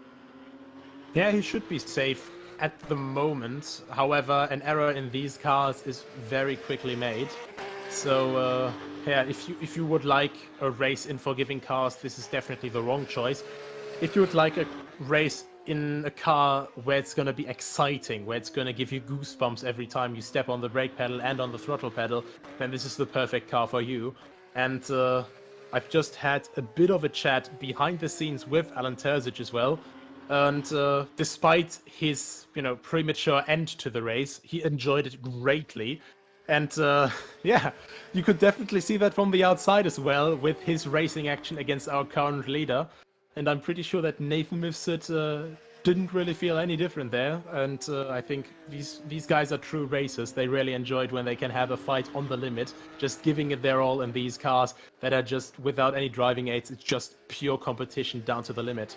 Yeah, he should be safe at the moment. However, an error in these cars is very quickly made. So, yeah, if you would like a race in forgiving cars, this is definitely the wrong choice. If you would like a race in a car where it's going to be exciting, where it's going to give you goosebumps every time you step on the brake pedal and on the throttle pedal, then this is the perfect car for you. And I've just had a bit of a chat behind the scenes with Alan Terzic as well. And despite his, you know, premature end to the race, he enjoyed it greatly. And yeah, you could definitely see that from the outside as well with his racing action against our current leader. And I'm pretty sure that Nathan Mifsud didn't really feel any different there. And I think these guys are true racers. They really enjoyed when they can have a fight on the limit, just giving it their all in these cars that are just without any driving aids. It's just pure competition down to the limit.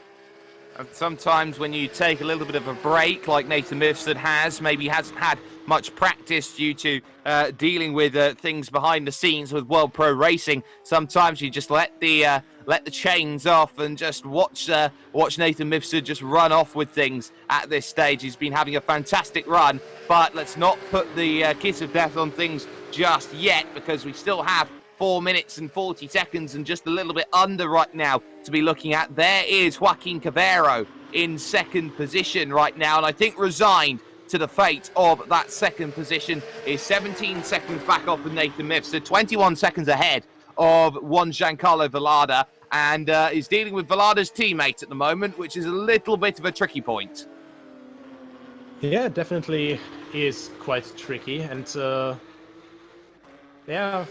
And sometimes when you take a little bit of a break, like Nathan Mifsud has, maybe hasn't had much practice due to dealing with things behind the scenes with World Pro Racing, sometimes you just let the chains off and just watch Nathan Mifsud just run off with things at this stage. He's been having a fantastic run, but let's not put the kiss of death on things just yet, because we still have 4 minutes and 40 seconds and just a little bit under right now to be looking at. There is Joaquin Cavero in second position right now, and I think resigned to the fate of that second position is 17 seconds back off with Nathan Mifsud, 21 seconds ahead of one Giancarlo Vallada, and is dealing with Vallada's teammate at the moment, which is a little bit of a tricky point. Yeah, definitely is quite tricky, and yeah,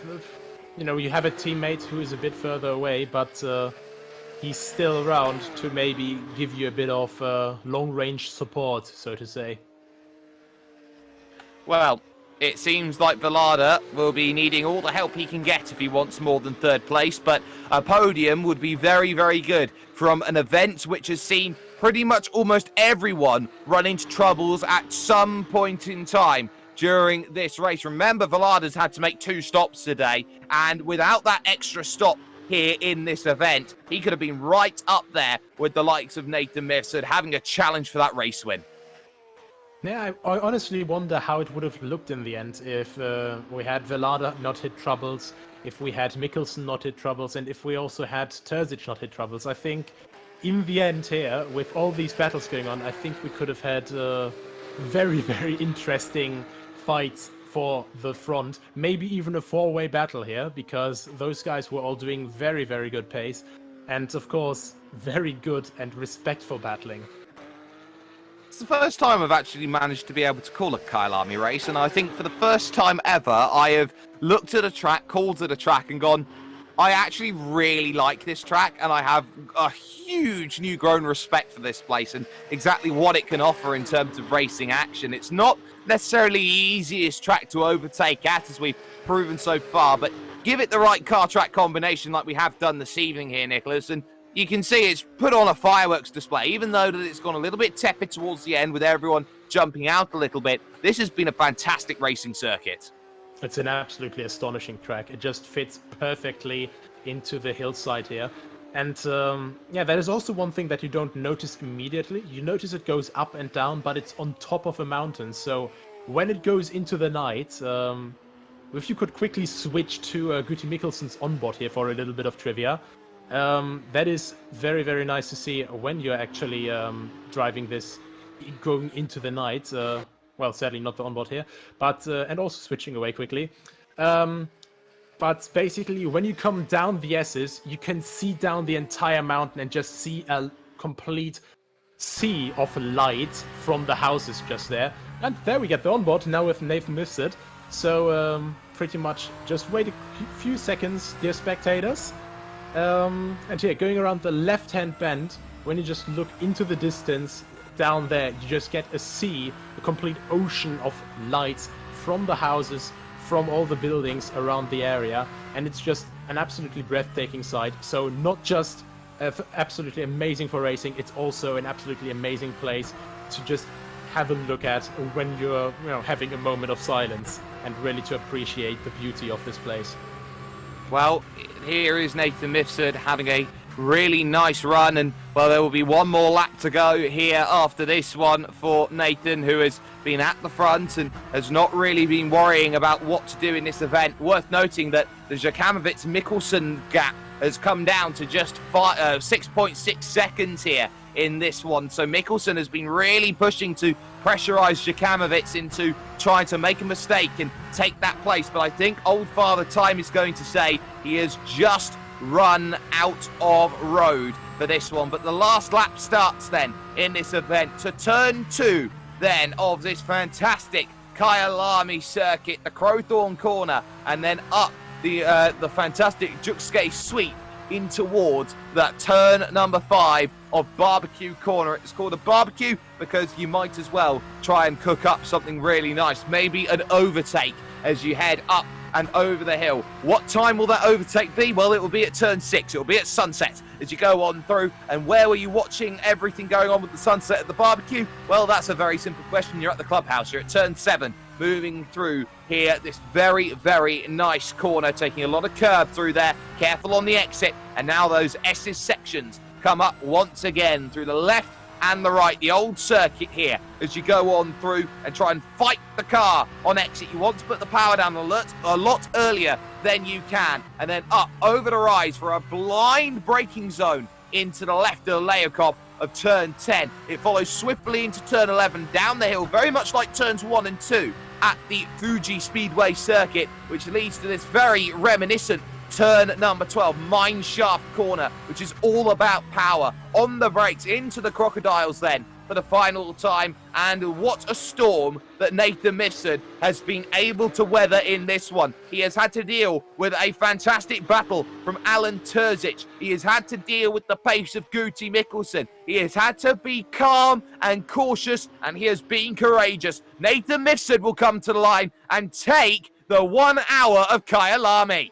you know, you have a teammate who is a bit further away, but he's still around to maybe give you a bit of long-range support, so to say. Well, it seems like Vallada will be needing all the help he can get if he wants more than third place, but a podium would be very, very good from an event which has seen pretty much almost everyone run into troubles at some point in time during this race. Remember, Vallada's had to make 2 stops today, and without that extra stop here in this event, he could have been right up there with the likes of Nathan Mifsud, having a challenge for that race win. Yeah, I honestly wonder how it would have looked in the end if we had Vallada not hit troubles, if we had Mikkelsen not hit troubles, and if we also had Terzic not hit troubles. I think in the end here, with all these battles going on, I think we could have had very, very interesting fights for the front. Maybe even a 4-way battle here, because those guys were all doing very, very good pace. And of course, very good and respectful battling. It's the first time I've actually managed to be able to call a Kyalami race, and I think for the first time ever, I have looked at a track, called at a track, and gone, I actually really like this track, and I have a huge new grown respect for this place and exactly what it can offer in terms of racing action. It's not necessarily the easiest track to overtake at, as we've proven so far, but give it the right car-track combination like we have done this evening here, Nicholas, and you can see it's put on a fireworks display, even though that it's gone a little bit tepid towards the end with everyone jumping out a little bit. This has been a fantastic racing circuit. It's an absolutely astonishing track. It just fits perfectly into the hillside here. And yeah, that is also one thing that you don't notice immediately. You notice it goes up and down, but it's on top of a mountain. So when it goes into the night, if you could quickly switch to Guti Mikkelsen's onboard here for a little bit of trivia. That is very, very nice to see when you're actually driving this going into the night. Well, sadly not the onboard here, but and also switching away quickly. But basically, when you come down the S's, you can see down the entire mountain and just see a complete sea of light from the houses just there. And there we get the onboard now with Nathan Mifsud. So pretty much just wait a few seconds, dear spectators. And here, going around the left-hand bend, when you just look into the distance down there, you just get a sea, a complete ocean of lights from the houses, from all the buildings around the area, and it's just an absolutely breathtaking sight. So not just absolutely amazing for racing, it's also an absolutely amazing place to just have a look at when you're, you know, having a moment of silence and really to appreciate the beauty of this place. Well, here is Nathan Mifsud having a really nice run, and well, there will be one more lap to go here after this one for Nathan, who has been at the front and has not really been worrying about what to do in this event. Worth noting that the Jakamovic-Mikkelsen gap has come down to just 6.6 seconds here in this one. So Mikkelsen has been really pushing to pressurize Jakamovic into trying to make a mistake and take that place. But I think old Father Time is going to say he has just run out of road for this one. But the last lap starts then in this event to turn 2 then of this fantastic Kyalami circuit, the Crowthorne corner, and then up the fantastic Juxke sweep in towards that turn number 5 of Barbecue Corner. It's called a barbecue because you might as well try and cook up something really nice, maybe an overtake as you head up and over the hill. What time will that overtake be? Well, it will be at turn 6. It will be at sunset as you go on through. And where were you watching everything going on with the sunset at the barbecue? Well, that's a very simple question. You're at the clubhouse. You're at turn 7, moving through here, this very, very nice corner, taking a lot of curb through there. Careful on the exit. And now those S's sections come up once again through the left and the right, the old circuit here as you go on through and try and fight the car on exit. You want to put the power down a lot earlier than you can, and then up over the rise for a blind braking zone into the left of the layoff of turn 10. It follows swiftly into turn 11, down the hill, very much like turns 1 and 2 at the Fuji Speedway circuit, which leads to this very reminiscent turn number 12, mine shaft corner, which is all about power. On the brakes, into the crocodiles then for the final time, and what a storm that Nathan Mifsud has been able to weather in this one. He has had to deal with a fantastic battle from Alan Terzic. He has had to deal with the pace of Guti Mikkelsen. He has had to be calm and cautious, and he has been courageous. Nathan Mifsud will come to the line and take the 1 hour of Kyalami.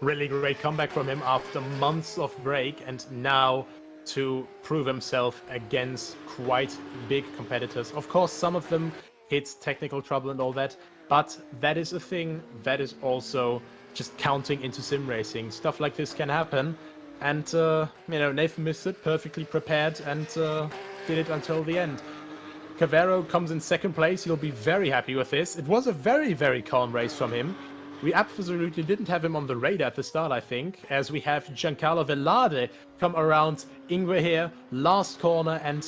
Really great comeback from him after months of break, and now to prove himself against quite big competitors. Of course, some of them hit technical trouble and all that, but that is a thing that is also just counting into sim racing. Stuff like this can happen, and Nathan Mifsud perfectly prepared and did it until the end. Cavero comes in second place. He'll be very happy with this. It was a very, very calm race from him. We absolutely didn't have him on the radar at the start, I think, as we have Giancarlo Velarde come around Ingwe here, last corner, and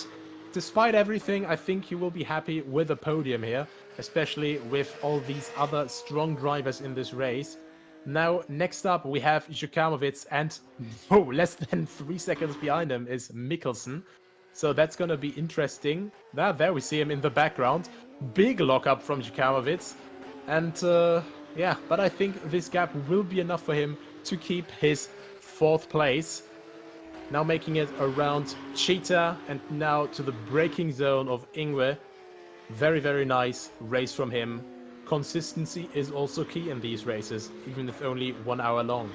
despite everything, I think he will be happy with a podium here, especially with all these other strong drivers in this race. Now, next up, we have Jukanovic, and less than 3 seconds behind him is Mikkelsen. So that's going to be interesting. There we see him in the background. Big lockup from Jukanovic, and yeah, but I think this gap will be enough for him to keep his 4th place. Now making it around Cheetah and now to the braking zone of Ingwe. Very, very nice race from him. Consistency is also key in these races, even if only 1 hour long.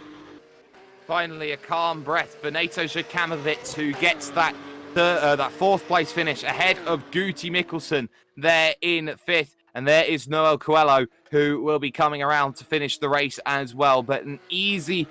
Finally, a calm breath for Nato Jukanovic, who gets that 4th place finish ahead of Guti Mikkelsen there in 5th. And there is Noel Coelho, who will be coming around to finish the race as well. But an easy,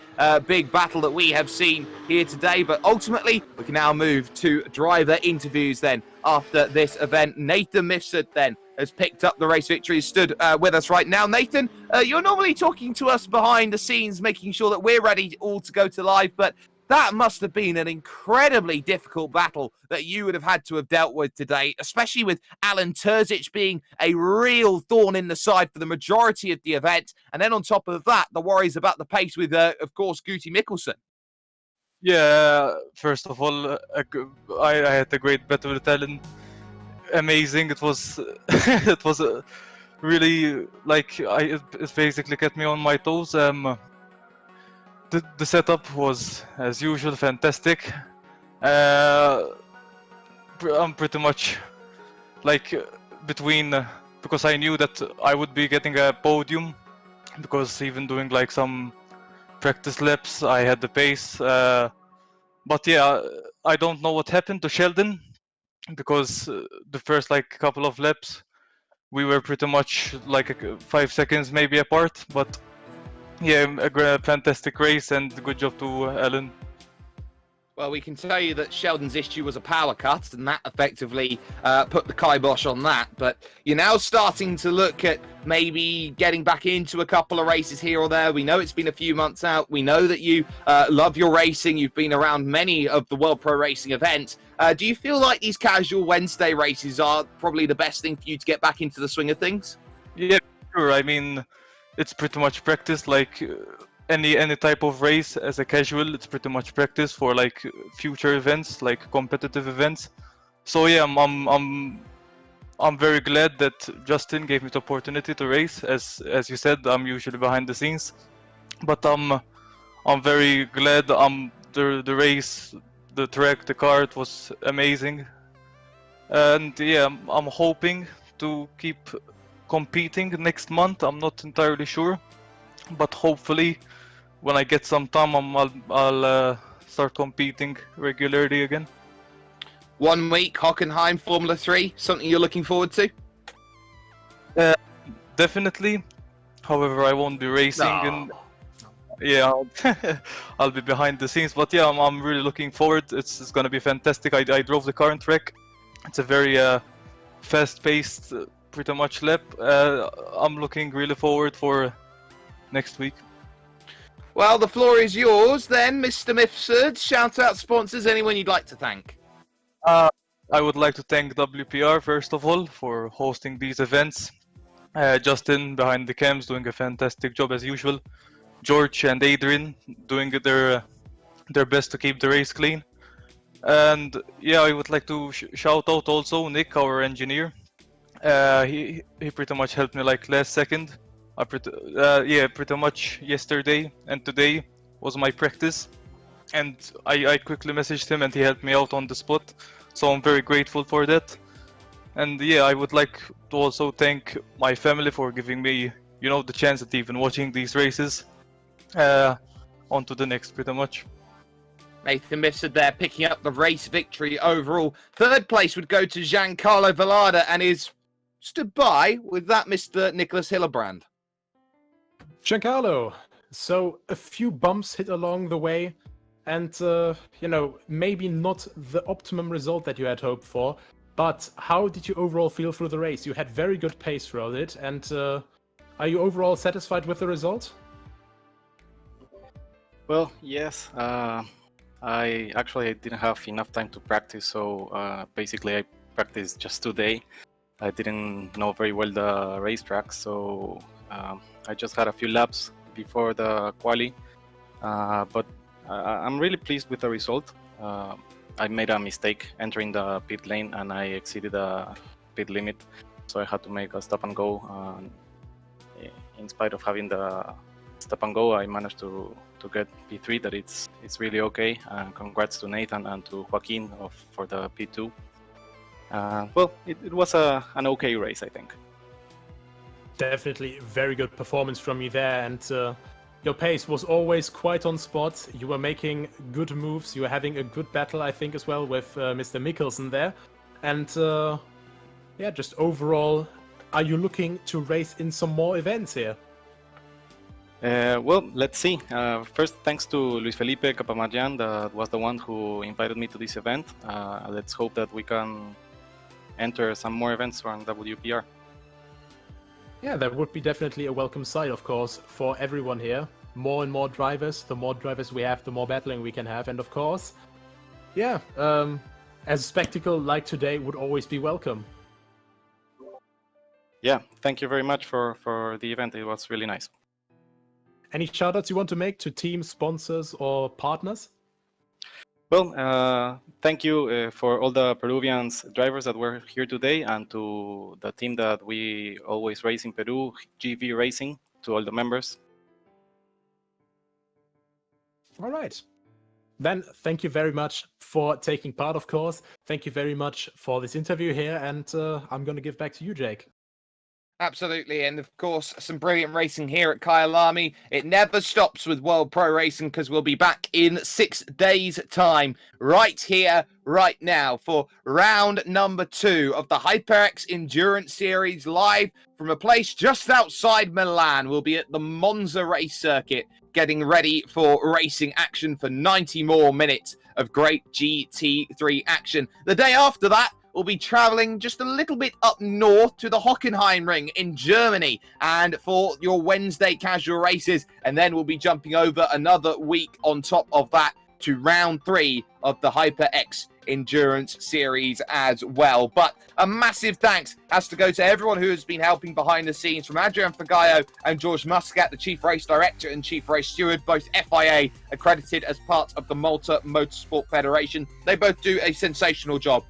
big battle that we have seen here today. But ultimately, we can now move to driver interviews then after this event. Nathan Mifsud then has picked up the race victory, stood with us right now. Nathan, you're normally talking to us behind the scenes, making sure that we're ready all to go to live. But that must have been an incredibly difficult battle that you would have had to have dealt with today, especially with Alan Terzic being a real thorn in the side for the majority of the event. And then on top of that, the worries about the pace with, of course, Guti Mikkelsen. Yeah, first of all, I had a great battle with Alan. Amazing. It was it was really like it basically kept me on my toes. The setup was, as usual, fantastic. I'm pretty much like between because I knew that I would be getting a podium, because even doing like some practice laps, I had the pace. But yeah, I don't know what happened to Sheldon, because the first like couple of laps we were pretty much like 5 seconds maybe apart, but. Yeah, a fantastic race, and good job to Alan. Well, we can tell you that Sheldon's issue was a power cut, and that effectively put the kibosh on that. But you're now starting to look at maybe getting back into a couple of races here or there. We know it's been a few months out. We know that you love your racing. You've been around many of the World Pro Racing events. Do you feel like these casual Wednesday races are probably the best thing for you to get back into the swing of things? Yeah, sure. I mean, it's pretty much practice, like any type of race. As a casual, it's pretty much practice for like future events, like competitive events. So yeah, I'm very glad that Justin gave me the opportunity to race. As you said, I'm usually behind the scenes, but I'm very glad. The race, the track, the car, it was amazing, and yeah, I'm hoping to keep competing next month. I'm not entirely sure, but hopefully when I get some time, I'll start competing regularly again. 1 week, Hockenheim, Formula 3, something you're looking forward to? Definitely. However, I won't be racing, and yeah, I'll be behind the scenes. But yeah, I'm really looking forward. It's gonna be fantastic. I drove the current track. It's a very fast-paced, pretty much lap. I'm looking really forward for next week. Well, the floor is yours then, Mr. Mifsud. Shout out sponsors, anyone you'd like to thank. I would like to thank WPR first of all for hosting these events. Justin behind the cams doing a fantastic job as usual. George and Adrian doing their best to keep the race clean. And yeah, I would like to shout out also Nick, our engineer. He pretty much helped me like last second. Pretty much yesterday and today was my practice, and I quickly messaged him and he helped me out on the spot. So I'm very grateful for that. And yeah, I would like to also thank my family for giving me, the chance at even watching these races. On to the next, pretty much. Nathan Mifsud there picking up the race victory overall. Third place would go to Giancarlo Vallada and is stood by with that Mr. Nicholas Hillebrand. Giancarlo, so a few bumps hit along the way, and, maybe not the optimum result that you had hoped for, but how did you overall feel through the race? You had very good pace throughout it, and are you overall satisfied with the result? Well, yes. I didn't have enough time to practice, so basically I practiced just today. I didn't know very well the racetrack, so I just had a few laps before the quali. But I'm really pleased with the result. I made a mistake entering the pit lane and I exceeded the pit limit, so I had to make a stop and go. In spite of having the stop and go, I managed to get P3. That it's really okay. Congrats to Nathan and to Joaquin for the P2. Well, it was an okay race, I think. Definitely very good performance from you there, and your pace was always quite on spot. You were making good moves. You were having a good battle, I think, as well with Mr. Mikkelsen there. And just overall, are you looking to race in some more events here? Well, let's see. First, thanks to Luis Felipe Capamayan, that was the one who invited me to this event. Let's hope that we can enter some more events on WPR. Yeah, that would be definitely a welcome sight, of course, for everyone here. More and more drivers. The more drivers we have, the more battling we can have. And of course, as a spectacle like today would always be welcome. Yeah, thank you very much for the event. It was really nice. Any shoutouts you want to make to team sponsors or partners? Well, thank you for all the Peruvian drivers that were here today, and to the team that we always race in Peru, GV Racing, to all the members. All right. Then thank you very much for taking part, of course. Thank you very much for this interview here, and I'm going to give back to you, Jake. Absolutely, and of course, some brilliant racing here at Kyalami. It never stops with World Pro Racing, because we'll be back in 6 days' time, right here, right now, for round number 2 of the HyperX Endurance Series, live from a place just outside Milan. We'll be at the Monza race circuit, getting ready for racing action for 90 more minutes of great GT3 action. The day after that, we'll be traveling just a little bit up north to the Hockenheimring in Germany, and for your Wednesday casual races, and then we'll be jumping over another week on top of that to round 3 of the HyperX Endurance Series as well. But a massive thanks has to go to everyone who has been helping behind the scenes, from Adrian Fagayo and George Muscat, the Chief Race Director and Chief Race Steward, both FIA accredited as part of the Malta Motorsport Federation. They both do a sensational job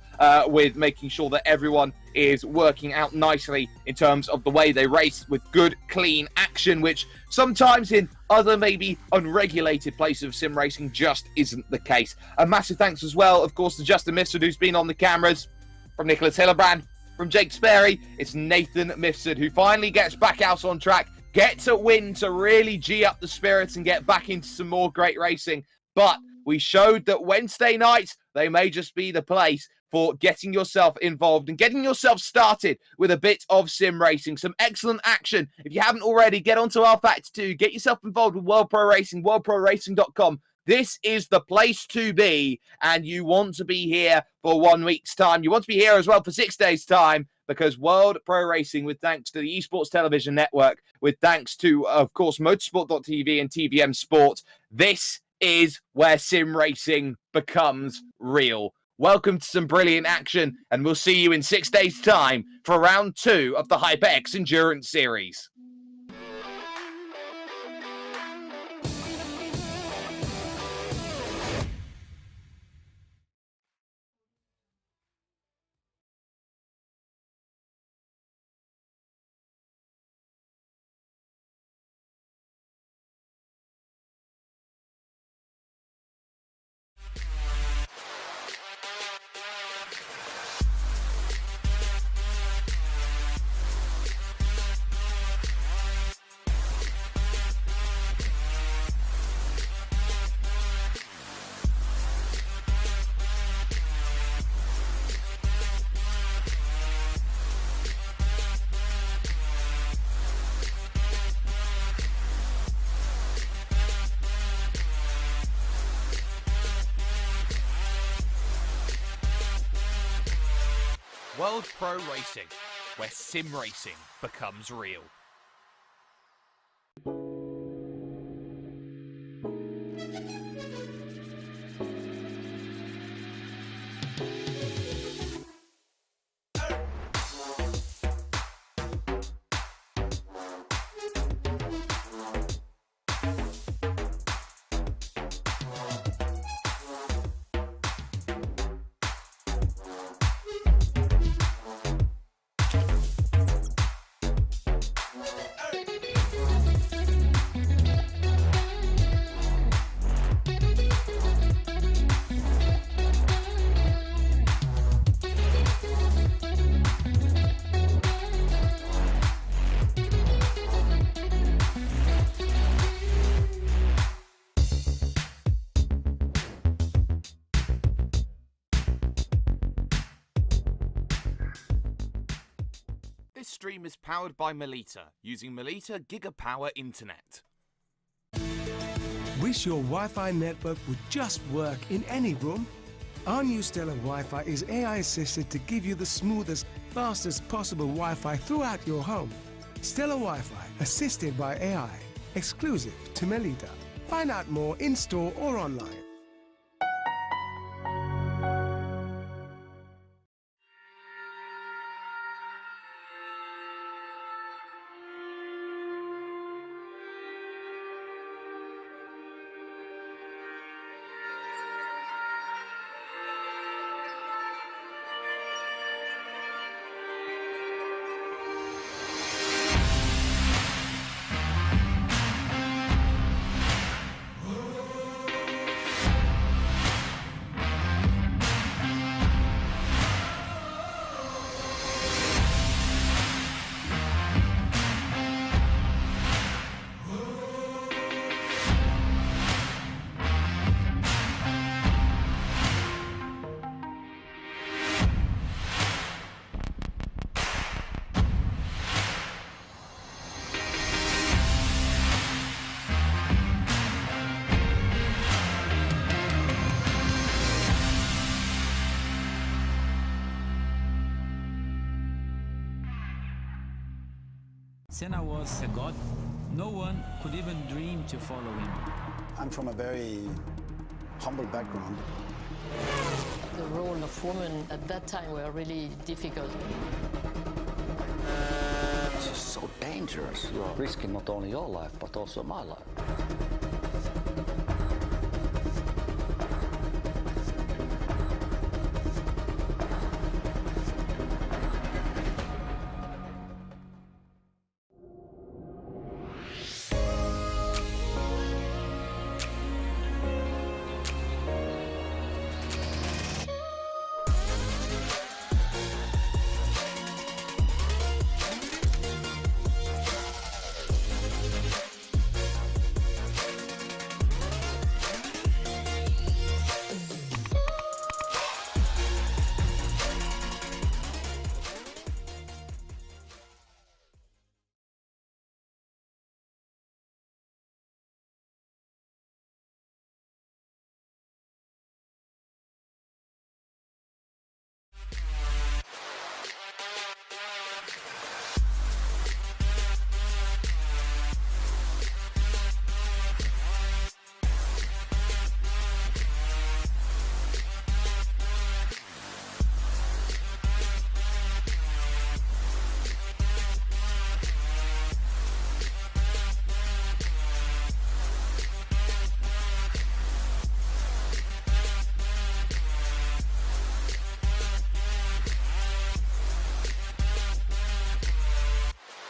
with making sure that everyone is working out nicely in terms of the way they race, with good, clean action, which sometimes in other maybe unregulated places of sim racing just isn't the case. A massive thanks as well, of course, to Justin Mifsud, who's been on the cameras, from Nicholas Hillebrand, from Jake Sperry. It's Nathan Mifsud, who finally gets back out on track, gets a win to really G up the spirits and get back into some more great racing. But we showed that Wednesday nights, they may just be the place for getting yourself involved and getting yourself started with a bit of sim racing. Some excellent action. If you haven't already, get onto rFactor 2. Get yourself involved with World Pro Racing, worldproracing.com. This is the place to be, and you want to be here for 1 week's time. You want to be here as well for 6 days' time. because World Pro Racing, with thanks to the Esports Television Network, with thanks to, of course, Motorsport.tv and TVM Sport, this is where sim racing becomes real. Welcome to some brilliant action, and we'll see you in 6 days' time for round 2 of the HyperX Endurance Series. World Pro Racing, where sim racing becomes real. This stream is powered by Melita, using Melita Gigapower Internet. Wish your Wi-Fi network would just work in any room? Our new Stellar Wi-Fi is AI assisted to give you the smoothest, fastest possible Wi-Fi throughout your home. Stellar Wi-Fi, assisted by AI, exclusive to Melita. Find out more in-store or online. Senna was a god. No one could even dream to follow him. I'm from a very humble background. The role of women at that time were really difficult. This is so dangerous. You are risking not only your life, but also my life.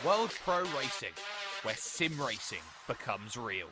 World Pro Racing, where sim racing becomes real.